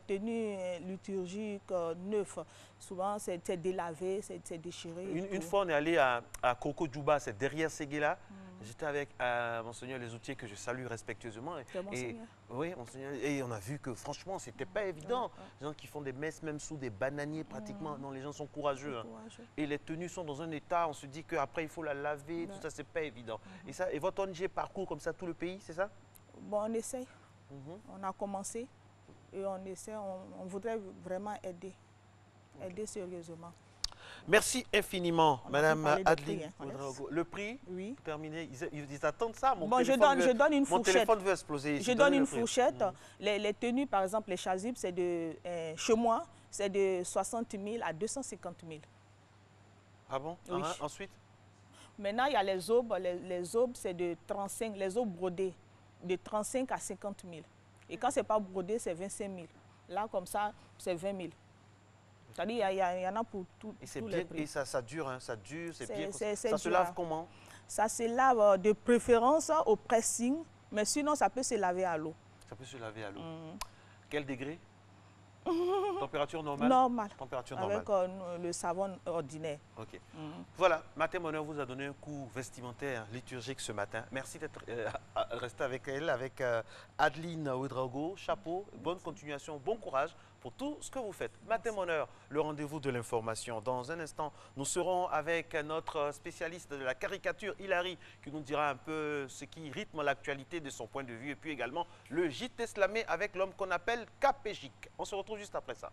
tenues liturgiques neuves. Souvent, c'est délavé, c'est déchiré. Une fois, on est allé à Koko Djouba, c'est derrière Séguéla. J'étais avec Monseigneur Lesoutier, que je salue respectueusement. Oui, Monseigneur. Et on a vu que franchement, c'était pas évident. Les gens qui font des messes même sous des bananiers pratiquement. Non, les gens sont courageux. Et les tenues sont dans un état, on se dit qu'après il faut la laver, tout ça, c'est pas évident. Et votre ONG parcourt comme ça tout le pays, c'est ça? Bon, on essaye. On a commencé et on essaie, on voudrait vraiment aider sérieusement. Merci infiniment, Madame Adeline. Le prix, oui. Terminé. Ils attendent ça. Je donne une fourchette. Mon téléphone veut exploser. Je donne une fourchette. Les tenues, par exemple, les chasubles, c'est chez moi, c'est de 60 000 à 250 000. Ah bon? Oui. Ensuite? Maintenant, il y a les aubes. Les aubes, c'est de 35, les aubes brodées, de 35 à 50 000. Et quand ce n'est pas brodé, c'est 25 000. Là, comme ça, c'est 20 000. C'est-à-dire, il y en a pour tous les prix. Et ça dure, hein, ça dure, c'est bien. Ça se lave comment? Ça se lave de préférence au pressing, mais sinon, ça peut se laver à l'eau. Ça peut se laver à l'eau. Quel degré? Température normale? Normale. Température normale. Avec le savon ordinaire. Ok. Voilà, Matin Bonheur vous a donné un coup vestimentaire liturgique ce matin. Merci d'être resté avec elle, avec Adeline Ouedraogo. Chapeau, bonne continuation, bon courage pour tout ce que vous faites. Matin Bonheur, le rendez-vous de l'information. Dans un instant, nous serons avec notre spécialiste de la caricature, Hilary, qui nous dira un peu ce qui rythme l'actualité de son point de vue. Et puis également le JT Slamé avec l'homme qu'on appelle Capégique. On se retrouve juste après ça.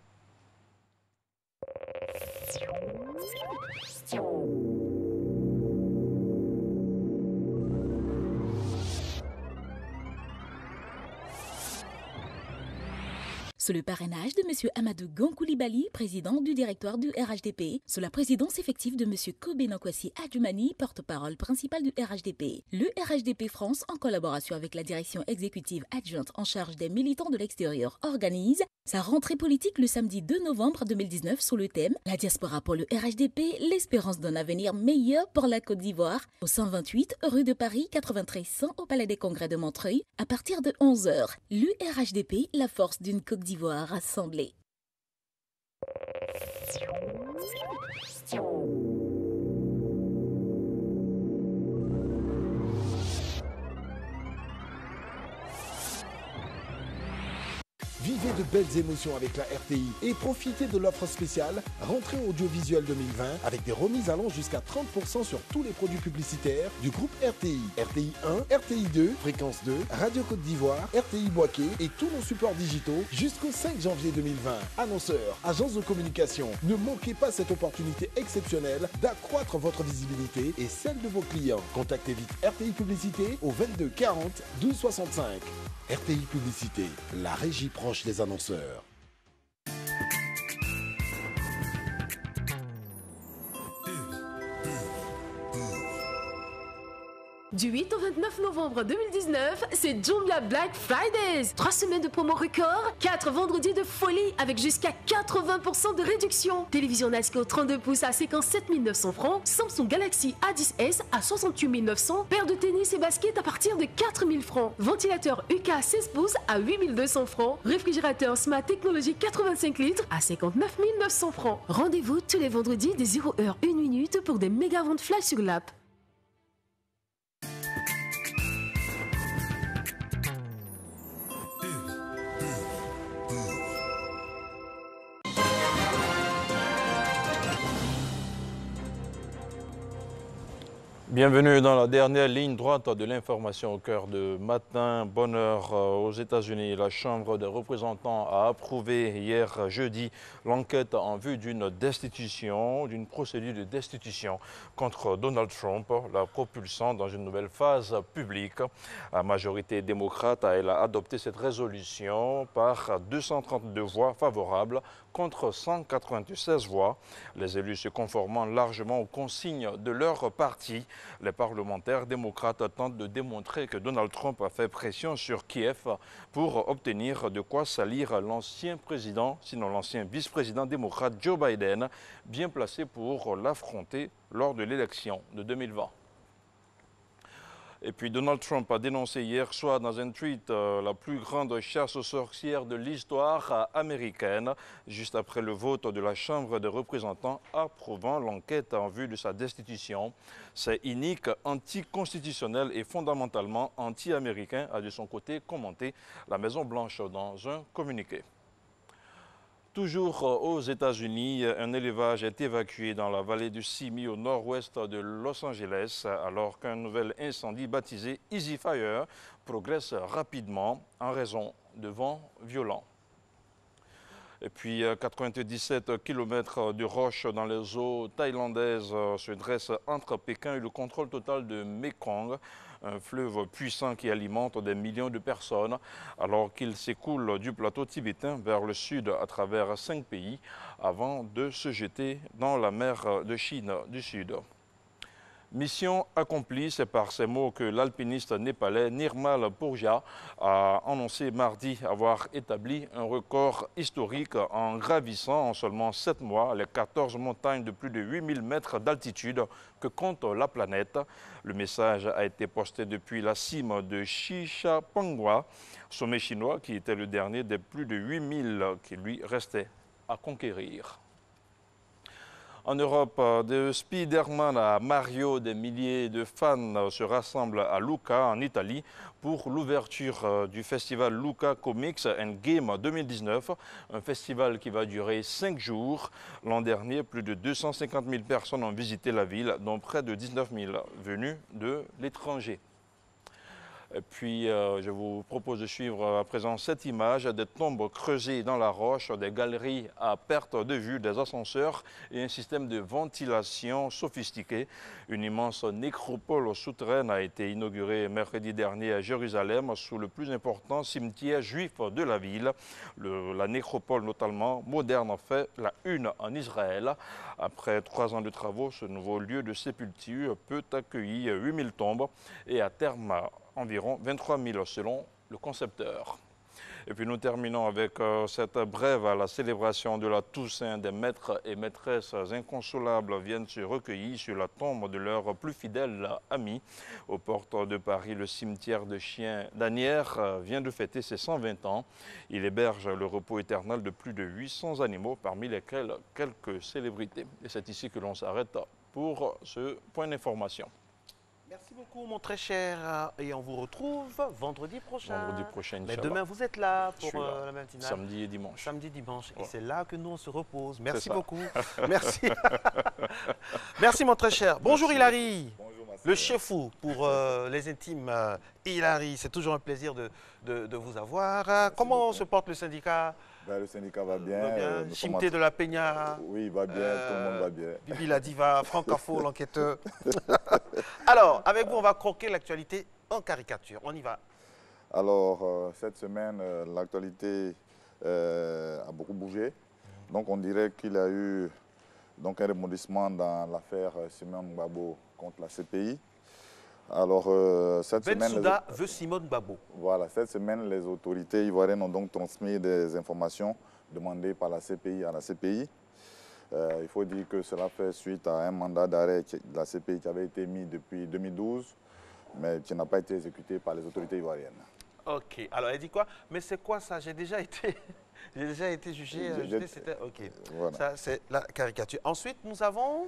sous le parrainage de M. Amadou Gonkoulibaly, président du directoire du RHDP, sous la présidence effective de M. Kobe Nankwasi Adjumani, porte-parole principal du RHDP. Le RHDP France, en collaboration avec la direction exécutive adjointe en charge des militants de l'extérieur, organise sa rentrée politique le samedi 2 novembre 2019 sous le thème « La diaspora pour le RHDP, l'espérance d'un avenir meilleur pour la Côte d'Ivoire » au 128 rue de Paris 93 100 au Palais des Congrès de Montreuil à partir de 11h. L'URHDP, la force d'une Côte d'Ivoire rassemblée. Vivez de belles émotions avec la RTI et profitez de l'offre spéciale Rentrée audiovisuelle 2020 avec des remises allant jusqu'à 30% sur tous les produits publicitaires du groupe RTI. RTI 1, RTI 2, Fréquence 2, Radio Côte d'Ivoire, RTI Boaké et tous nos supports digitaux jusqu'au 5 janvier 2020. Annonceurs, agences de communication, ne manquez pas cette opportunité exceptionnelle d'accroître votre visibilité et celle de vos clients. Contactez vite RTI Publicité au 22 40 12 65. RTI Publicité, la régie proche des annonceurs. Du 8 au 29 novembre 2019, c'est Jumia Black Fridays. 3 semaines de promo record, 4 vendredis de folie avec jusqu'à 80% de réduction. Télévision Nasco 32 pouces à 57 900 francs, Samsung Galaxy A10s à 68 900, paire de tennis et baskets à partir de 4 000 francs. Ventilateur UK 16 pouces à 8 200 francs, réfrigérateur Smart Technologie 85 litres à 59 900 francs. Rendez-vous tous les vendredis de 0h 1 minute pour des méga ventes flash sur l'app. Bienvenue dans la dernière ligne droite de l'information au cœur de matin. Bonne heure aux États-Unis. La Chambre des représentants a approuvé hier jeudi l'enquête en vue d'une procédure de destitution contre Donald Trump, la propulsant dans une nouvelle phase publique. La majorité démocrate a adopté cette résolution par 232 voix favorables contre 196 voix. Les élus se conformant largement aux consignes de leur parti. Les parlementaires démocrates tentent de démontrer que Donald Trump a fait pression sur Kiev pour obtenir de quoi salir l'ancien président, sinon l'ancien vice-président démocrate Joe Biden, bien placé pour l'affronter lors de l'élection de 2020. Et puis Donald Trump a dénoncé hier soir dans un tweet la plus grande chasse aux sorcières de l'histoire américaine, juste après le vote de la Chambre des représentants approuvant l'enquête en vue de sa destitution. C'est inique, anticonstitutionnel et fondamentalement anti-américain, a de son côté commenté la Maison-Blanche dans un communiqué. Toujours aux États-Unis, un élevage est évacué dans la vallée du Simi au nord-ouest de Los Angeles alors qu'un nouvel incendie baptisé Easy Fire progresse rapidement en raison de vents violents. Et puis 97 km de roches dans les eaux thaïlandaises se dressent entre Pékin et le contrôle total de Mekong, un fleuve puissant qui alimente des millions de personnes alors qu'il s'écoule du plateau tibétain vers le sud à travers 5 pays avant de se jeter dans la mer de Chine du Sud. Mission accomplie, c'est par ces mots que l'alpiniste népalais Nirmal Purja a annoncé mardi avoir établi un record historique en gravissant en seulement 7 mois les 14 montagnes de plus de 8000 mètres d'altitude que compte la planète. Le message a été posté depuis la cime de Shishapangwa, sommet chinois qui était le dernier des plus de 8000 qui lui restaient à conquérir. En Europe, de Spider-Man à Mario, des milliers de fans se rassemblent à Lucca, en Italie, pour l'ouverture du festival Lucca Comics and Games 2019, un festival qui va durer 5 jours. L'an dernier, plus de 250 000 personnes ont visité la ville, dont près de 19 000 venus de l'étranger. Et puis, je vous propose de suivre à présent cette image des tombes creusées dans la roche, des galeries à perte de vue, des ascenseurs et un système de ventilation sophistiqué. Une immense nécropole souterraine a été inaugurée mercredi dernier à Jérusalem sous le plus important cimetière juif de la ville. La nécropole notamment moderne en fait la une en Israël. Après 3 ans de travaux, ce nouveau lieu de sépulture peut accueillir 8000 tombes et à terme environ 23 000 selon le concepteur. Et puis nous terminons avec cette brève à la célébration de la Toussaint. Des maîtres et maîtresses inconsolables viennent se recueillir sur la tombe de leurs plus fidèles amis. Aux portes de Paris, le cimetière de chiens d'Anières vient de fêter ses 120 ans. Il héberge le repos éternel de plus de 800 animaux, parmi lesquels quelques célébrités. Et c'est ici que l'on s'arrête pour ce point d'information. Merci beaucoup, mon très cher. Et on vous retrouve vendredi prochain. Vendredi prochain, Mais Inch'Allah. demain, vous êtes là pour là. la matinale. Samedi et dimanche. Samedi, dimanche. Ouais. Et c'est là que nous, on se repose. Merci C'est ça. beaucoup. Merci. Merci, mon très cher. Bonjour, Hilary. Bonjour, Le chefou pour les intimes. Hilary, c'est toujours un plaisir de vous avoir. Comment se porte le syndicat? Ben, le syndicat va bien. Va bien. Chimté de la Peña. Oui, il va bien, tout le monde va bien. Bibi la diva, Franck Afo, l'enquêteur. Alors, avec vous, on va croquer l'actualité en caricature. On y va. Alors, cette semaine, l'actualité a beaucoup bougé. Donc, on dirait qu'il y a eu donc, un rebondissement dans l'affaire Simone Gbagbo contre la CPI. Alors, cette semaine... Bensouda veut Simone Gbagbo. Voilà, cette semaine, les autorités ivoiriennes ont donc transmis des informations demandées par la CPI à la CPI. Il faut dire que cela fait suite à un mandat d'arrêt de la CPI qui avait été mis depuis 2012, mais qui n'a pas été exécuté par les autorités ivoiriennes. Ok, alors elle dit quoi? Mais c'est quoi ça? J'ai déjà été jugé. Ok, voilà. Ça c'est la caricature. Ensuite, nous avons...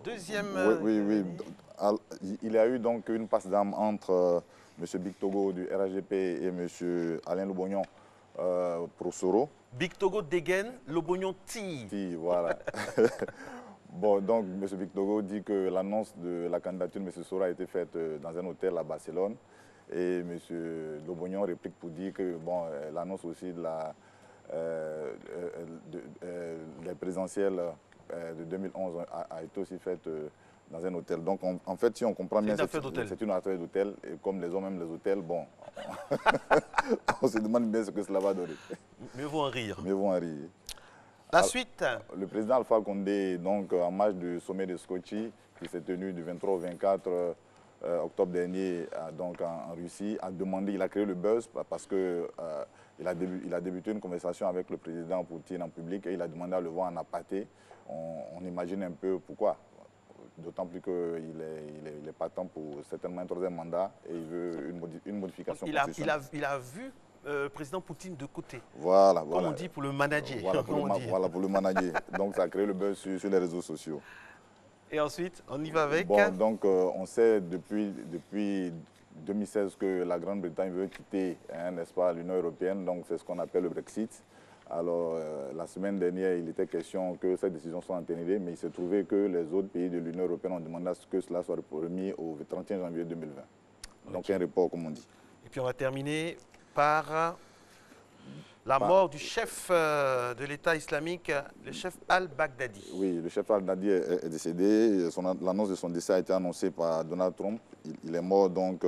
Deuxième... Oui. Il y a eu donc une passe d'armes entre M. Big Togo du RHDP et M. Alain Lobognon pour Soro. Big Togo dégaine, Lobognon tire. Voilà. Bon, donc M. Big Togo dit que l'annonce de la candidature de M. Soro a été faite dans un hôtel à Barcelone. Et M. Lobognon réplique pour dire que bon, l'annonce aussi de les présidentielles de 2011 a été aussi faite dans un hôtel. Donc, en fait, si on comprend bien, c'est une affaire d'hôtel. Et comme les hommes aiment les hôtels, bon, on se demande bien ce que cela va donner. Mieux vaut en rire. Mieux vaut en rire. La suite. Le président Alpha Condé, donc, en marge du sommet de Sochi, qui s'est tenu du 23 au 24 octobre dernier donc en Russie, a demandé, il a créé le buzz parce que il a débuté une conversation avec le président Poutine en public et il a demandé à le voir en aparté. On imagine un peu pourquoi. D'autant plus qu'il est partant pour certainement un troisième mandat et il veut une modification constitutionnelle. Il a vu le président Poutine de côté. Voilà. Comme on dit pour le manager. Voilà, pour le manager. Donc ça a créé le buzz sur les réseaux sociaux. Et ensuite, on y va avec... Bon, donc on sait depuis 2016 que la Grande-Bretagne veut quitter, n'est-ce pas, l'Union européenne. Donc c'est ce qu'on appelle le Brexit. Alors, la semaine dernière, il était question que cette décision soit entérinée, mais il s'est trouvé que les autres pays de l'Union européenne ont demandé à ce que cela soit remis au 31 janvier 2020. Donc, un report, comme on dit. Et puis, on va terminer par la mort du chef de l'État islamique, le chef al-Baghdadi. Oui, le chef al-Baghdadi est décédé. L'annonce de son décès a été annoncée par Donald Trump. Il est mort donc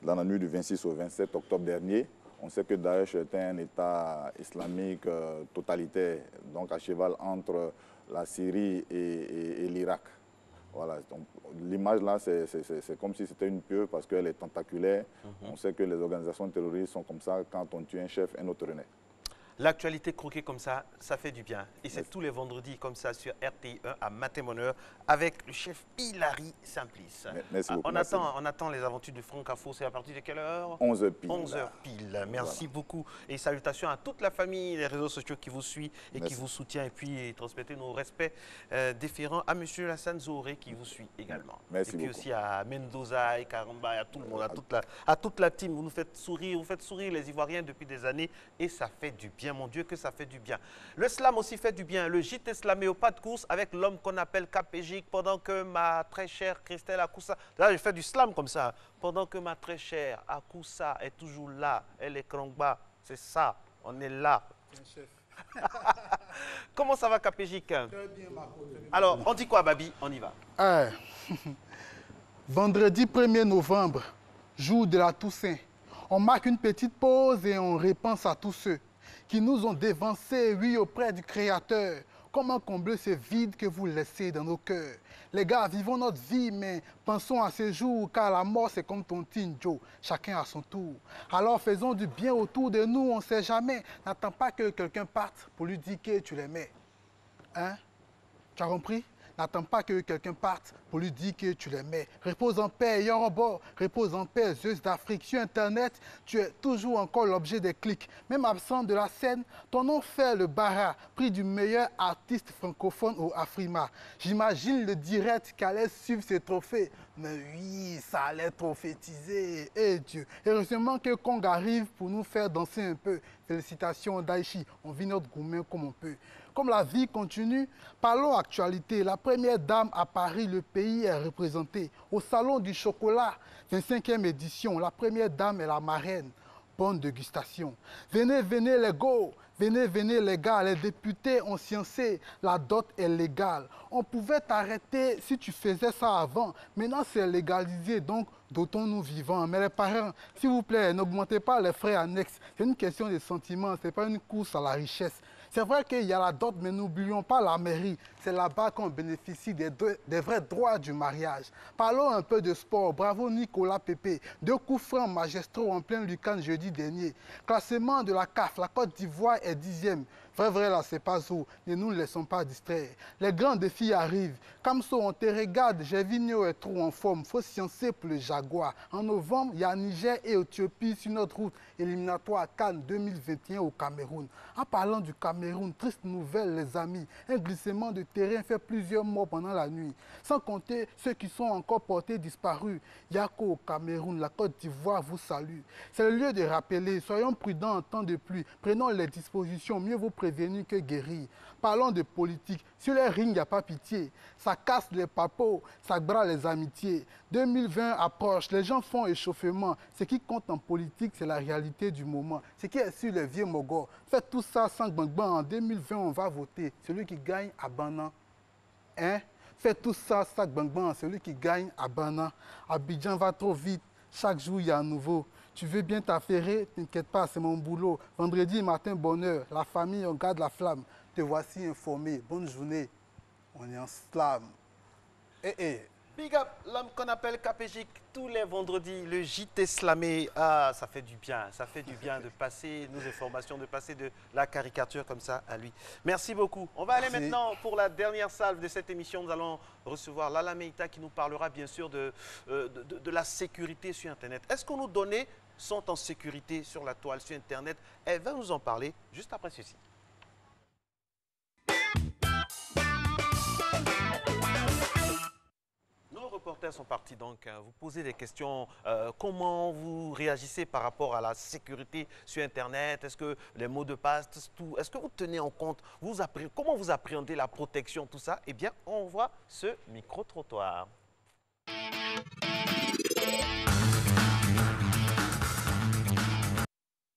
dans la nuit du 26 au 27 octobre dernier. On sait que Daesh est un État islamique totalitaire, donc à cheval entre la Syrie et l'Irak. Voilà. L'image là, c'est comme si c'était une pieuvre parce qu'elle est tentaculaire. On sait que les organisations terroristes sont comme ça, quand on tue un chef, un autre renaît. L'actualité croquée comme ça fait du bien. Et c'est tous les vendredis comme ça sur RTI1 à Matin Bonheur avec le chef Hilary Simplice. Merci beaucoup. On attend les aventures de Franck Afo. C'est à partir de quelle heure? 11h pile. 11h pile. Merci beaucoup. Et salutations à toute la famille, les réseaux sociaux qui vous suivent et qui vous soutiennent. Et puis transmettez nos respects déférents à M. Lassane Zouré qui vous suit également. Merci et puis beaucoup. aussi à Mendoza et Karamba et à tout le monde, à toute la team. Vous nous faites sourire, les Ivoiriens depuis des années et ça fait du bien. bien, mon Dieu, que ça fait du bien. Le slam aussi fait du bien. Le JT slamé au pas de course avec l'homme qu'on appelle Capégique pendant que ma très chère Christelle Akoussa, là, je fais du slam comme ça, pendant que ma très chère Akoussa est toujours là, elle est krongba, c'est ça, on est là. Comment ça va, Capégique? Très bien, Marco. Alors, on dit quoi, Babi? On y va. Vendredi 1er novembre, jour de la Toussaint, on marque une petite pause et on repense à tous ceux qui nous ont dévancés, oui, auprès du Créateur. Comment combler ce vide que vous laissez dans nos cœurs? Les gars, vivons notre vie, mais pensons à ce jour, car la mort, c'est comme ton Joe, chacun à son tour. Alors faisons du bien autour de nous, on ne sait jamais. N'attends pas que quelqu'un parte pour lui dire que tu l'aimais. Hein? Tu as compris? N'attends pas que quelqu'un parte pour lui dire que tu l'aimais. Repose en paix, Yoruba. Repose en paix, Zeus d'Afrique. Sur Internet, tu es toujours encore l'objet des clics. Même absent de la scène, ton nom fait le bara, prix du meilleur artiste francophone au Afrima. J'imagine le direct qui allait suivre ces trophées. Mais oui, ça allait prophétiser. Eh Dieu. Heureusement que Kong arrive pour nous faire danser un peu. Félicitations Daichi, on vit notre gourmet comme on peut. Comme la vie continue, parlons actualité. La première dame à Paris, le pays est représenté. Au Salon du Chocolat, 25e édition, la première dame est la marraine. Bonne dégustation. Venez, venez les go, venez, venez les gars, les députés ont sciencé, la dot est légale. On pouvait t'arrêter si tu faisais ça avant. Maintenant, c'est légalisé, donc dotons-nous vivants. Mais les parents, s'il vous plaît, n'augmentez pas les frais annexes. C'est une question de sentiments, ce n'est pas une course à la richesse. C'est vrai qu'il y a la dot, mais n'oublions pas la mairie. C'est là-bas qu'on bénéficie des vrais droits du mariage. Parlons un peu de sport. Bravo Nicolas Pépé. 2 coups francs magistraux en plein Lucan jeudi dernier. Classement de la CAF, la Côte d'Ivoire est 10e. Vrai, là, c'est pas où. Ne nous laissons pas distraire. Les grands défis arrivent. Kamso, on te regarde. Gervinho est trop en forme. Faut sciencer pour le Jaguar. En novembre, il y a Niger et Éthiopie sur notre route éliminatoire à Cannes 2021 au Cameroun. En parlant du Cameroun, triste nouvelle, les amis. Un glissement de terrain fait plusieurs morts pendant la nuit. Sans compter ceux qui sont encore portés disparus. Yako au Cameroun, la Côte d'Ivoire vous salue. C'est le lieu de rappeler. Soyons prudents en temps de pluie. Prenons les dispositions. Mieux vaut prévenir que guérir. Parlons de politique. Sur les rings, il n'y a pas pitié. Ça casse les papos, ça brûle les amitiés. 2020 approche, les gens font échauffement. Ce qui compte en politique, c'est la réalité du moment. Ce qui est sur les vieux mogos. Faites tout ça sans bang-bang. En 2020, on va voter. Celui qui gagne à Banan. Hein? Faites tout ça sans bang-bang. Celui qui gagne à Banan. Abidjan va trop vite. Chaque jour, il y a un nouveau. Tu veux bien t'affairer? T'inquiète pas, c'est mon boulot. Vendredi matin, bonheur. La famille, on garde la flamme. Te voici informé. Bonne journée. On est en slam. Big up, l'homme qu'on appelle Capégique, tous les vendredis, le JT slamé. Ah, ça fait du bien de passer nos informations, de passer de la caricature comme ça à lui. Merci beaucoup. On va aller maintenant pour la dernière salve de cette émission. Nous allons recevoir Lala Meita qui nous parlera bien sûr de la sécurité sur Internet. Est-ce que nos données sont en sécurité sur la toile, sur Internet? Elle va nous en parler juste après ceci. Nos reporters sont partis donc vous poser des questions. Comment vous réagissez par rapport à la sécurité sur Internet? Est-ce que les mots de passe, tout, est-ce que vous tenez en compte? Comment vous appréhendez la protection, tout ça? Eh bien, on voit ce micro-trottoir.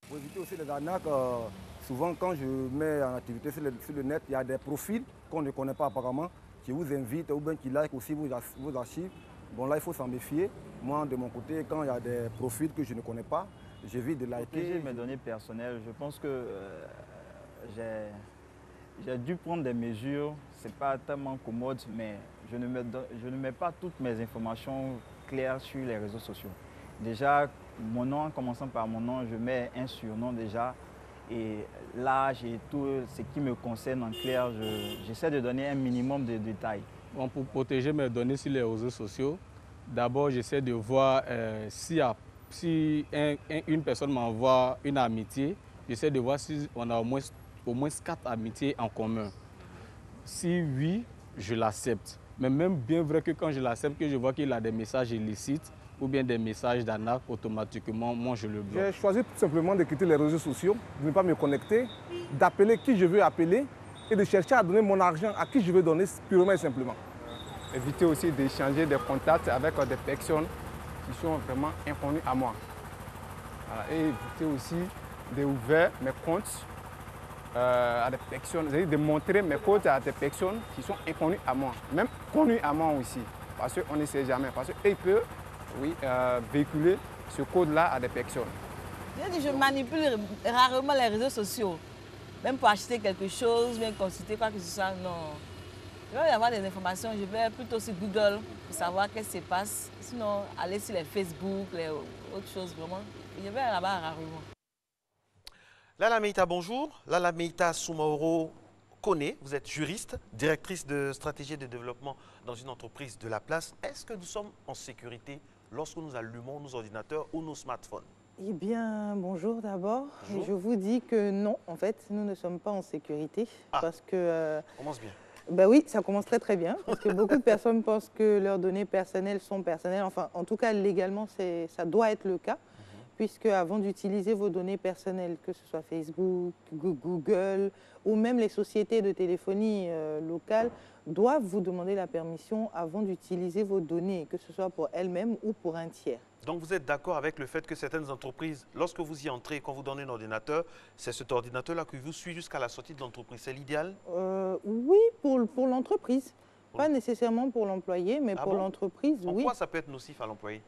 Pour éviter aussi les arnaques, souvent quand je mets en activité sur le net, il y a des profils qu'on ne connaît pas apparemment, qui vous invitent ou bien qui like aussi vos archives. Bon là, il faut s'en méfier. Moi, de mon côté, quand il y a des profils que je ne connais pas, j'évite de liker. Protéger mes données personnelles, je pense que j'ai dû prendre des mesures. Ce n'est pas tellement commode, mais je ne mets pas toutes mes informations claires sur les réseaux sociaux. Déjà, mon nom, en commençant par mon nom, je mets un surnom déjà. Et l'âge et tout ce qui me concerne en clair, j'essaie de donner un minimum de détails. Bon, pour protéger mes données sur les réseaux sociaux, d'abord j'essaie de voir si une personne m'envoie une amitié, j'essaie de voir si on a au moins 4 amitiés en commun. Si oui, je l'accepte. Mais même bien vrai que quand je l'accepte, que je vois qu'il a des messages illicites, ou bien des messages d'arnaque, automatiquement, moi je le bloque. J'ai choisi tout simplement de quitter les réseaux sociaux, de ne pas me connecter, d'appeler qui je veux appeler et de chercher à donner mon argent à qui je veux donner purement et simplement. Éviter aussi d'échanger des contacts avec des personnes qui sont vraiment inconnues à moi. Voilà. Et éviter aussi d'ouvrir mes comptes à des personnes, c'est-à-dire de montrer mes comptes à des personnes qui sont inconnues à moi, même connues à moi aussi, parce qu'on ne sait jamais, parce qu'ils peuvent véhiculer ce code-là à des personnes. Je manipule rarement les réseaux sociaux, même pour acheter quelque chose, même consulter quoi que ce soit, non. Je vais y avoir des informations, je vais plutôt sur Google pour savoir qu'est-ce qui se passe, sinon aller sur les Facebook, les autres choses, vraiment, je vais là-bas rarement. Lala Meita, bonjour. Lala Meita Soumaoro Kone, vous êtes juriste, directrice de stratégie de développement dans une entreprise de la place. Est-ce que nous sommes en sécurité lorsque nous allumons nos ordinateurs ou nos smartphones? Eh bien, bonjour d'abord. Je vous dis que non, en fait, nous ne sommes pas en sécurité. Parce que... commence bien. Ben oui, ça commence très très bien. Parce que beaucoup de personnes pensent que leurs données personnelles sont personnelles. Enfin, en tout cas, légalement, ça doit être le cas. Puisque avant d'utiliser vos données personnelles, que ce soit Facebook, Google ou même les sociétés de téléphonie locales, doivent vous demander la permission avant d'utiliser vos données, que ce soit pour elles-mêmes ou pour un tiers. Donc vous êtes d'accord avec le fait que certaines entreprises, lorsque vous y entrez, quand vous donnez un ordinateur, c'est cet ordinateur-là qui vous suit jusqu'à la sortie de l'entreprise. C'est l'idéal? Oui, pour l'entreprise. Pas nécessairement pour l'employé, mais pour l'entreprise, oui. En quoi ça peut être nocif à l'employé?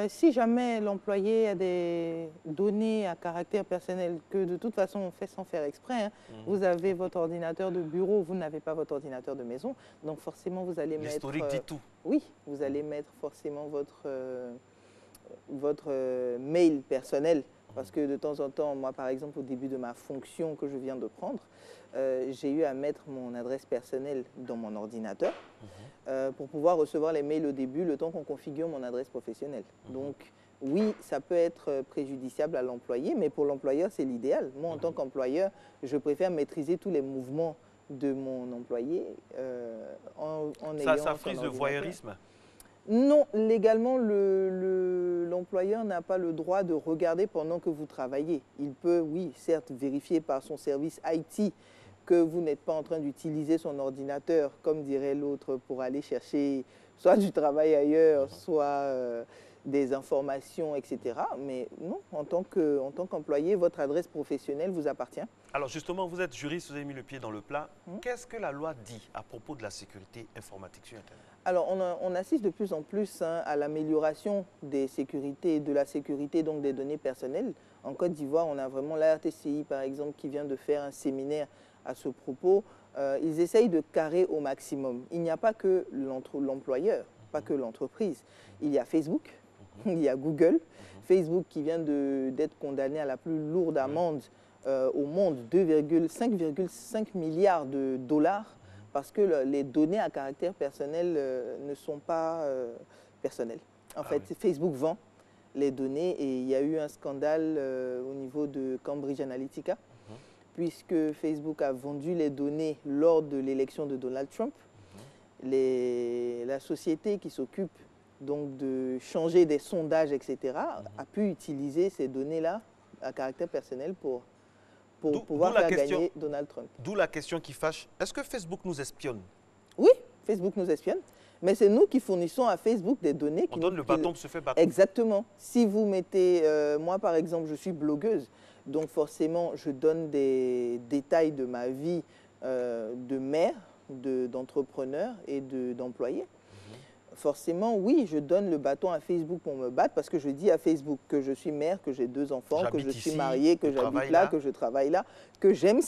Si jamais l'employé a des données à caractère personnel, que de toute façon on fait sans faire exprès, hein, vous avez votre ordinateur de bureau, vous n'avez pas votre ordinateur de maison, donc forcément vous allez mettre... L'historique dit tout. Oui, vous allez mettre forcément votre mail personnel, parce que de temps en temps, moi par exemple au début de ma fonction que je viens de prendre, j'ai eu à mettre mon adresse personnelle dans mon ordinateur pour pouvoir recevoir les mails au début, le temps qu'on configure mon adresse professionnelle. Donc oui, ça peut être préjudiciable à l'employé, mais pour l'employeur, c'est l'idéal. Moi, en tant qu'employeur, je préfère maîtriser tous les mouvements de mon employé en ayant ça frise le voyeurisme? Non, légalement, l'employeur n'a pas le droit de regarder pendant que vous travaillez. Il peut, oui, certes, vérifier par son service IT que vous n'êtes pas en train d'utiliser son ordinateur, comme dirait l'autre, pour aller chercher soit du travail ailleurs, soit des informations, etc. Mais non, en tant qu'employé, votre adresse professionnelle vous appartient. Alors justement, vous êtes juriste, vous avez mis le pied dans le plat. Qu'est-ce que la loi dit à propos de la sécurité informatique sur Internet? Alors, on assiste de plus en plus à l'amélioration des sécurités, de la sécurité donc des données personnelles. En Côte d'Ivoire, on a vraiment la RTCI, par exemple, qui vient de faire un séminaire à ce propos. Ils essayent de carrer au maximum. Il n'y a pas que l'employeur, pas que l'entreprise. Il y a Facebook, il y a Google. Facebook qui vient d'être condamné à la plus lourde amende au monde, 5,5 milliards de dollars, parce que les données à caractère personnel ne sont pas personnelles. En fait, Facebook vend les données et il y a eu un scandale au niveau de Cambridge Analytica, puisque Facebook a vendu les données lors de l'élection de Donald Trump. La société qui s'occupe donc de changer des sondages, etc., a pu utiliser ces données-là à caractère personnel pour pouvoir faire gagner Donald Trump. D'où la question qui fâche. Est-ce que Facebook nous espionne? Oui, Facebook nous espionne. Mais c'est nous qui fournissons à Facebook des données. On donne le bâton pour se faire battre. Exactement. Si vous mettez... moi, par exemple, je suis blogueuse. Donc, forcément, je donne des détails de ma vie de mère, d'entrepreneur et d'employé. Forcément, oui, je donne le bâton à Facebook pour me battre parce que je dis à Facebook que je suis mère, que j'ai 2 enfants, que je suis mariée, que j'habite là, que je travaille là, que j'aime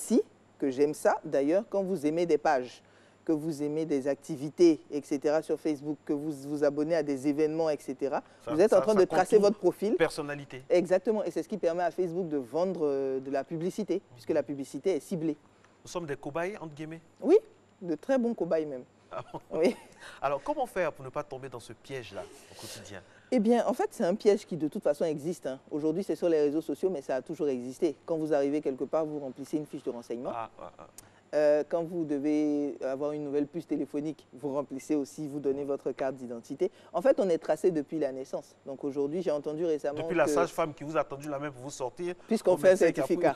que j'aime ça. D'ailleurs, quand vous aimez des pages, que vous aimez des activités, etc. sur Facebook, que vous vous abonnez à des événements, etc., vous êtes en train de tracer votre profil. Personnalité. Exactement. Et c'est ce qui permet à Facebook de vendre de la publicité, puisque la publicité est ciblée. Nous sommes des cobayes, entre guillemets? Oui, de très bons cobayes même. Ah bon? Oui. Alors, comment faire pour ne pas tomber dans ce piège-là au quotidien? Eh bien, en fait, c'est un piège qui, de toute façon, existe. Aujourd'hui, c'est sur les réseaux sociaux, mais ça a toujours existé. Quand vous arrivez quelque part, vous remplissez une fiche de renseignement. Quand vous devez avoir une nouvelle puce téléphonique, vous remplissez aussi, vous donnez votre carte d'identité. En fait, on est tracé depuis la naissance. Donc aujourd'hui, j'ai entendu récemment depuis la sage-femme qui vous a attendu la main pour vous sortir. Puisqu'on fait un certificat.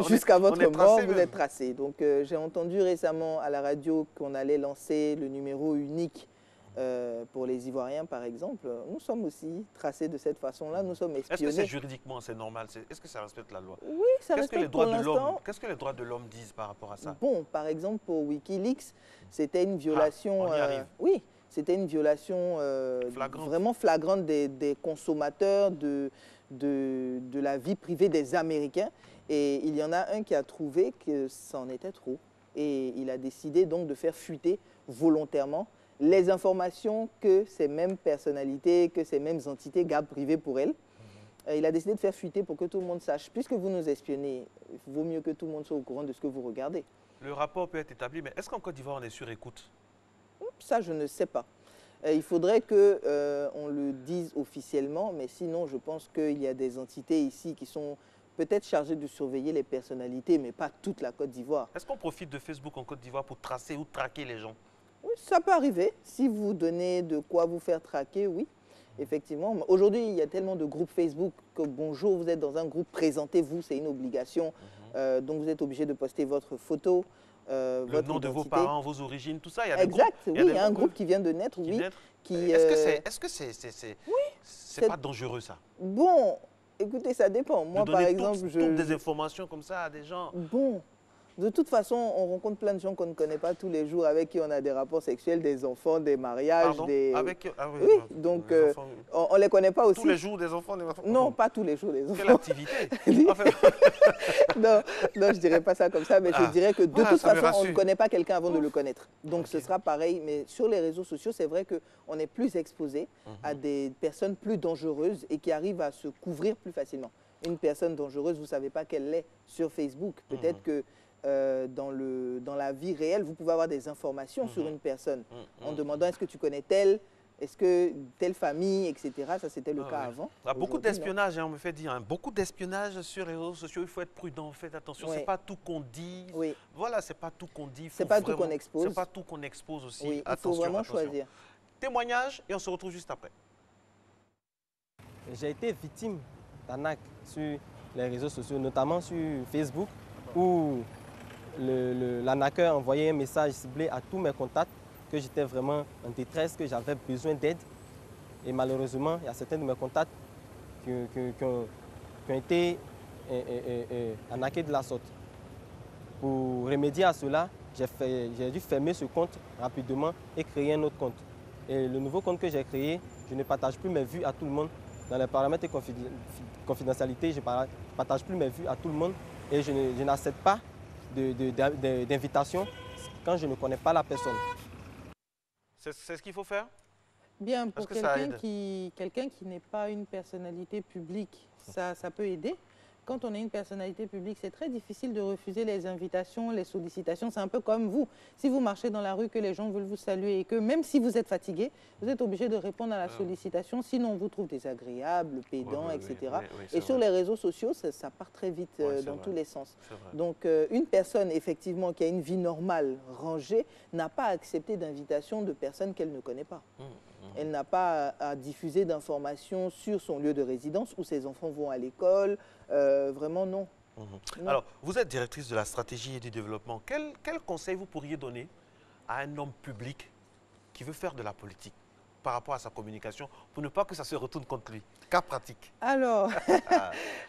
Jusqu'à votre mort, vous êtes tracé. Donc j'ai entendu récemment à la radio qu'on allait lancer le numéro unique pour les Ivoiriens, par exemple. Nous sommes aussi tracés de cette façon-là. Nous sommes espionnés. Est-ce que c'est juridiquement, c'est normal? Est-ce que ça respecte la loi? Oui, ça respecte pour l'instant. Qu'est-ce que les droits de l'homme disent par rapport à ça? Bon, par exemple, pour Wikileaks, c'était une violation... on y arrive. Oui, c'était une violation vraiment flagrante des consommateurs, de la vie privée des Américains. Et il y en a un qui a trouvé que ça en était trop. Et il a décidé donc de faire fuiter volontairement les informations que ces mêmes personnalités, que ces mêmes entités gardent privées pour elles. Il a décidé de faire fuiter pour que tout le monde sache. Puisque vous nous espionnez, il vaut mieux que tout le monde soit au courant de ce que vous regardez. Le rapport peut être établi, mais est-ce qu'en Côte d'Ivoire, on est sur écoute? Ça, je ne sais pas. Il faudrait qu'on le dise officiellement, mais sinon, je pense qu'il y a des entités ici qui sont peut-être chargées de surveiller les personnalités, mais pas toute la Côte d'Ivoire. Est-ce qu'on profite de Facebook en Côte d'Ivoire pour tracer ou traquer les gens? Oui, ça peut arriver. Si vous donnez de quoi vous faire traquer, oui, effectivement. Aujourd'hui, il y a tellement de groupes Facebook que bonjour, vous êtes dans un groupe, présentez-vous, c'est une obligation. Donc vous êtes obligé de poster votre photo, le nom de vos parents, vos origines, tout ça. Il y a exact, oui, il y a un groupe qui vient de naître, oui. Est-ce que c'est pas dangereux, ça? Bon, écoutez, ça dépend. Moi, par exemple, je donne des informations comme ça à des gens. Bon. De toute façon, on rencontre plein de gens qu'on ne connaît pas tous les jours, avec qui on a des rapports sexuels, des enfants, des mariages. Oui, donc on ne les connaît pas aussi. Tous les jours des enfants, Non, pas tous les jours des enfants. Quelle activité? Non, je ne dirais pas ça comme ça, mais je dirais que de toute façon, on ne connaît pas quelqu'un avant de le connaître. Donc ce sera pareil, mais sur les réseaux sociaux, c'est vrai qu'on est plus exposé à des personnes plus dangereuses et qui arrivent à se couvrir plus facilement. Une personne dangereuse, vous ne savez pas qu'elle l'est sur Facebook. Peut-être que dans la vie réelle, vous pouvez avoir des informations sur une personne en demandant est-ce que tu connais telle, est-ce que telle famille, etc. Ça, c'était le cas avant. Beaucoup d'espionnage, on me fait dire, beaucoup d'espionnage sur les réseaux sociaux. Il faut être prudent, faites attention. C'est pas tout qu'on dit. Voilà, c'est pas tout qu'on dit. C'est pas tout qu'on expose. C'est pas tout qu'on expose aussi. Oui, il faut vraiment choisir. Témoignage et on se retrouve juste après. J'ai été victime d'arnaques sur les réseaux sociaux, notamment sur Facebook, où l'arnaqueur envoyait un message ciblé à tous mes contacts que j'étais vraiment en détresse, que j'avais besoin d'aide. Et malheureusement, il y a certains de mes contacts qui ont été arnaqués de la sorte. Pour remédier à cela, j'ai dû fermer ce compte rapidement et créer un autre compte. Et le nouveau compte que j'ai créé, je ne partage plus mes vues à tout le monde. Dans les paramètres de confidentialité, je ne partage plus mes vues à tout le monde et je n'accepte pas d'invitation quand je ne connais pas la personne. C'est ce qu'il faut faire? Bien, pour quelqu'un qui n'est pas une personnalité publique, ça peut aider. Quand on est une personnalité publique, c'est très difficile de refuser les invitations, les sollicitations. C'est un peu comme vous. Si vous marchez dans la rue, que les gens veulent vous saluer et que même si vous êtes fatigué, vous êtes obligé de répondre à la sollicitation. Sinon, on vous trouve désagréable, pédant, etc. Et sur les réseaux sociaux, ça part très vite dans tous les sens. Donc, une personne, effectivement, qui a une vie normale, rangée, n'a pas accepté d'invitation de personnes qu'elle ne connaît pas. Elle n'a pas à diffuser d'informations sur son lieu de résidence, où ses enfants vont à l'école. Vraiment, non. Non. Alors, vous êtes directrice de la stratégie et du développement. Quel conseil vous pourriez donner à un homme public qui veut faire de la politique par rapport à sa communication pour ne pas que ça se retourne contre lui? Cas pratique. Alors,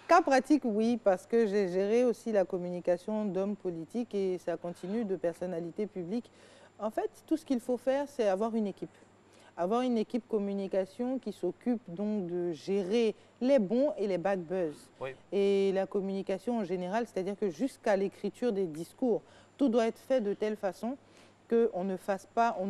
cas pratique, oui, parce que j'ai géré aussi la communication d'hommes politiques et ça continue de personnalités publiques. En fait, tout ce qu'il faut faire, c'est avoir une équipe. Avoir une équipe communication qui s'occupe donc de gérer les bons et les bad buzz. Oui. Et la communication en général, c'est-à-dire que jusqu'à l'écriture des discours, tout doit être fait de telle façon qu'on ne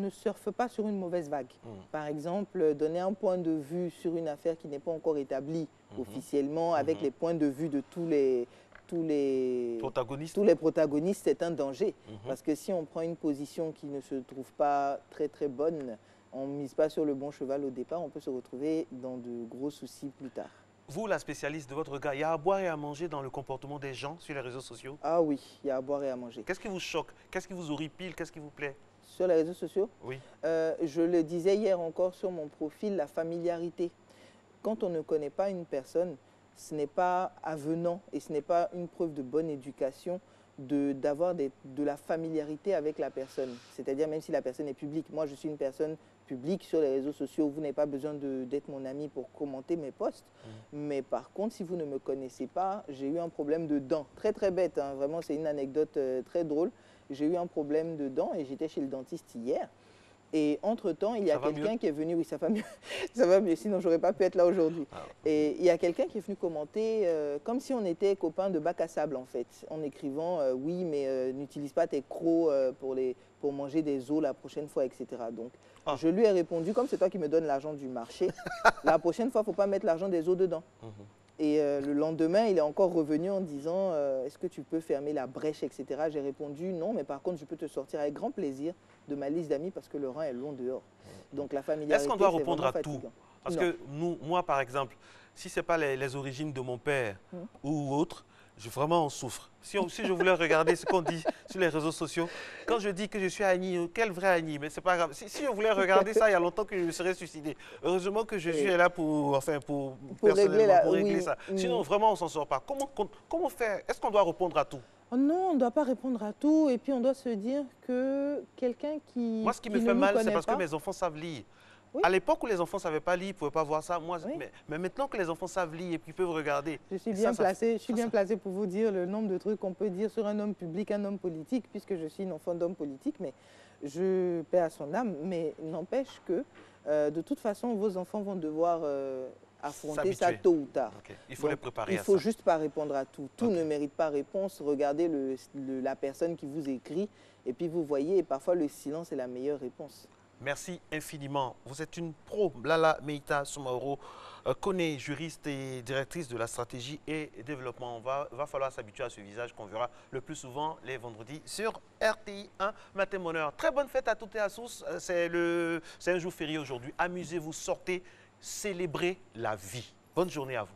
surfe pas sur une mauvaise vague. Par exemple, donner un point de vue sur une affaire qui n'est pas encore établie officiellement, avec les points de vue de tous les protagonistes, c'est un danger. Parce que si on prend une position qui ne se trouve pas très très bonne, on ne mise pas sur le bon cheval au départ, on peut se retrouver dans de gros soucis plus tard. Vous, la spécialiste de votre regard, il y a à boire et à manger dans le comportement des gens sur les réseaux sociaux? Ah oui, il y a à boire et à manger. Qu'est-ce qui vous choque? Qu'est-ce qui vous horripile? Qu'est-ce qui vous plaît? Sur les réseaux sociaux? Oui. Je le disais hier encore sur mon profil, la familiarité. Quand on ne connaît pas une personne, ce n'est pas avenant et ce n'est pas une preuve de bonne éducation d'avoir de la familiarité avec la personne. C'est-à-dire même si la personne est publique. Moi, je suis une personne publique sur les réseaux sociaux. Vous n'avez pas besoin d'être mon ami pour commenter mes posts. Mais par contre, si vous ne me connaissez pas, j'ai eu un problème de dents. Très, très bête. Hein. Vraiment, c'est une anecdote très drôle. J'ai eu un problème de dents et j'étais chez le dentiste hier. Et entre-temps, il y a quelqu'un qui est venu, oui, ça va mieux, ça va mieux, sinon je n'aurais pas pu être là aujourd'hui. Et il y a quelqu'un qui est venu commenter comme si on était copains de bac à sable, en fait, en écrivant « Oui, mais n'utilise pas tes crocs pour manger des os la prochaine fois, etc. » Donc, je lui ai répondu, comme c'est toi qui me donnes l'argent du marché, la prochaine fois, il ne faut pas mettre l'argent des os dedans. Et le lendemain, il est encore revenu en disant est-ce que tu peux fermer la brèche, etc. J'ai répondu non, mais par contre, je peux te sortir avec grand plaisir de ma liste d'amis parce que le rang est long dehors. Donc la familiarité, est-ce qu'on doit répondre à fatigant. tout? Parce que moi, par exemple, si ce n'est pas les origines de mon père ou autre, vraiment on souffre. Si je voulais regarder ce qu'on dit sur les réseaux sociaux, quand je dis que je suis Annie, quel vrai Annie, mais c'est pas grave. Si je voulais regarder ça, il y a longtemps que je me serais suicidé. Heureusement que je suis là pour régler ça. Sinon, vraiment, on ne s'en sort pas. Comment faire? Est-ce qu'on doit répondre à tout? Oh non, on ne doit pas répondre à tout. Et puis, on doit se dire que quelqu'un qui Moi, ce qui me fait mal, c'est parce que mes enfants savent lire. Oui. À l'époque où les enfants ne savaient pas lire, ils ne pouvaient pas voir ça. Moi, mais maintenant que les enfants savent lire et qu'ils peuvent regarder. Je suis bien placée pour vous dire le nombre de trucs qu'on peut dire sur un homme public, un homme politique, puisque je suis une enfant d'homme politique, mais je paie à son âme. Mais n'empêche que, de toute façon, vos enfants vont devoir affronter ça tôt ou tard. Okay. Il faut les préparer à ça. Il ne faut juste pas répondre à tout. Tout ne mérite pas réponse. Regardez la personne qui vous écrit et puis vous voyez, et parfois le silence est la meilleure réponse. Merci infiniment. Vous êtes une pro. Blala Meita Soumaoro, connaît, juriste et directrice de la stratégie et développement. Va falloir s'habituer à ce visage qu'on verra le plus souvent les vendredis sur RTI 1 Matin Bonheur. Très bonne fête à toutes et à tous. C'est un jour férié aujourd'hui. Amusez-vous, sortez, célébrez la vie. Bonne journée à vous.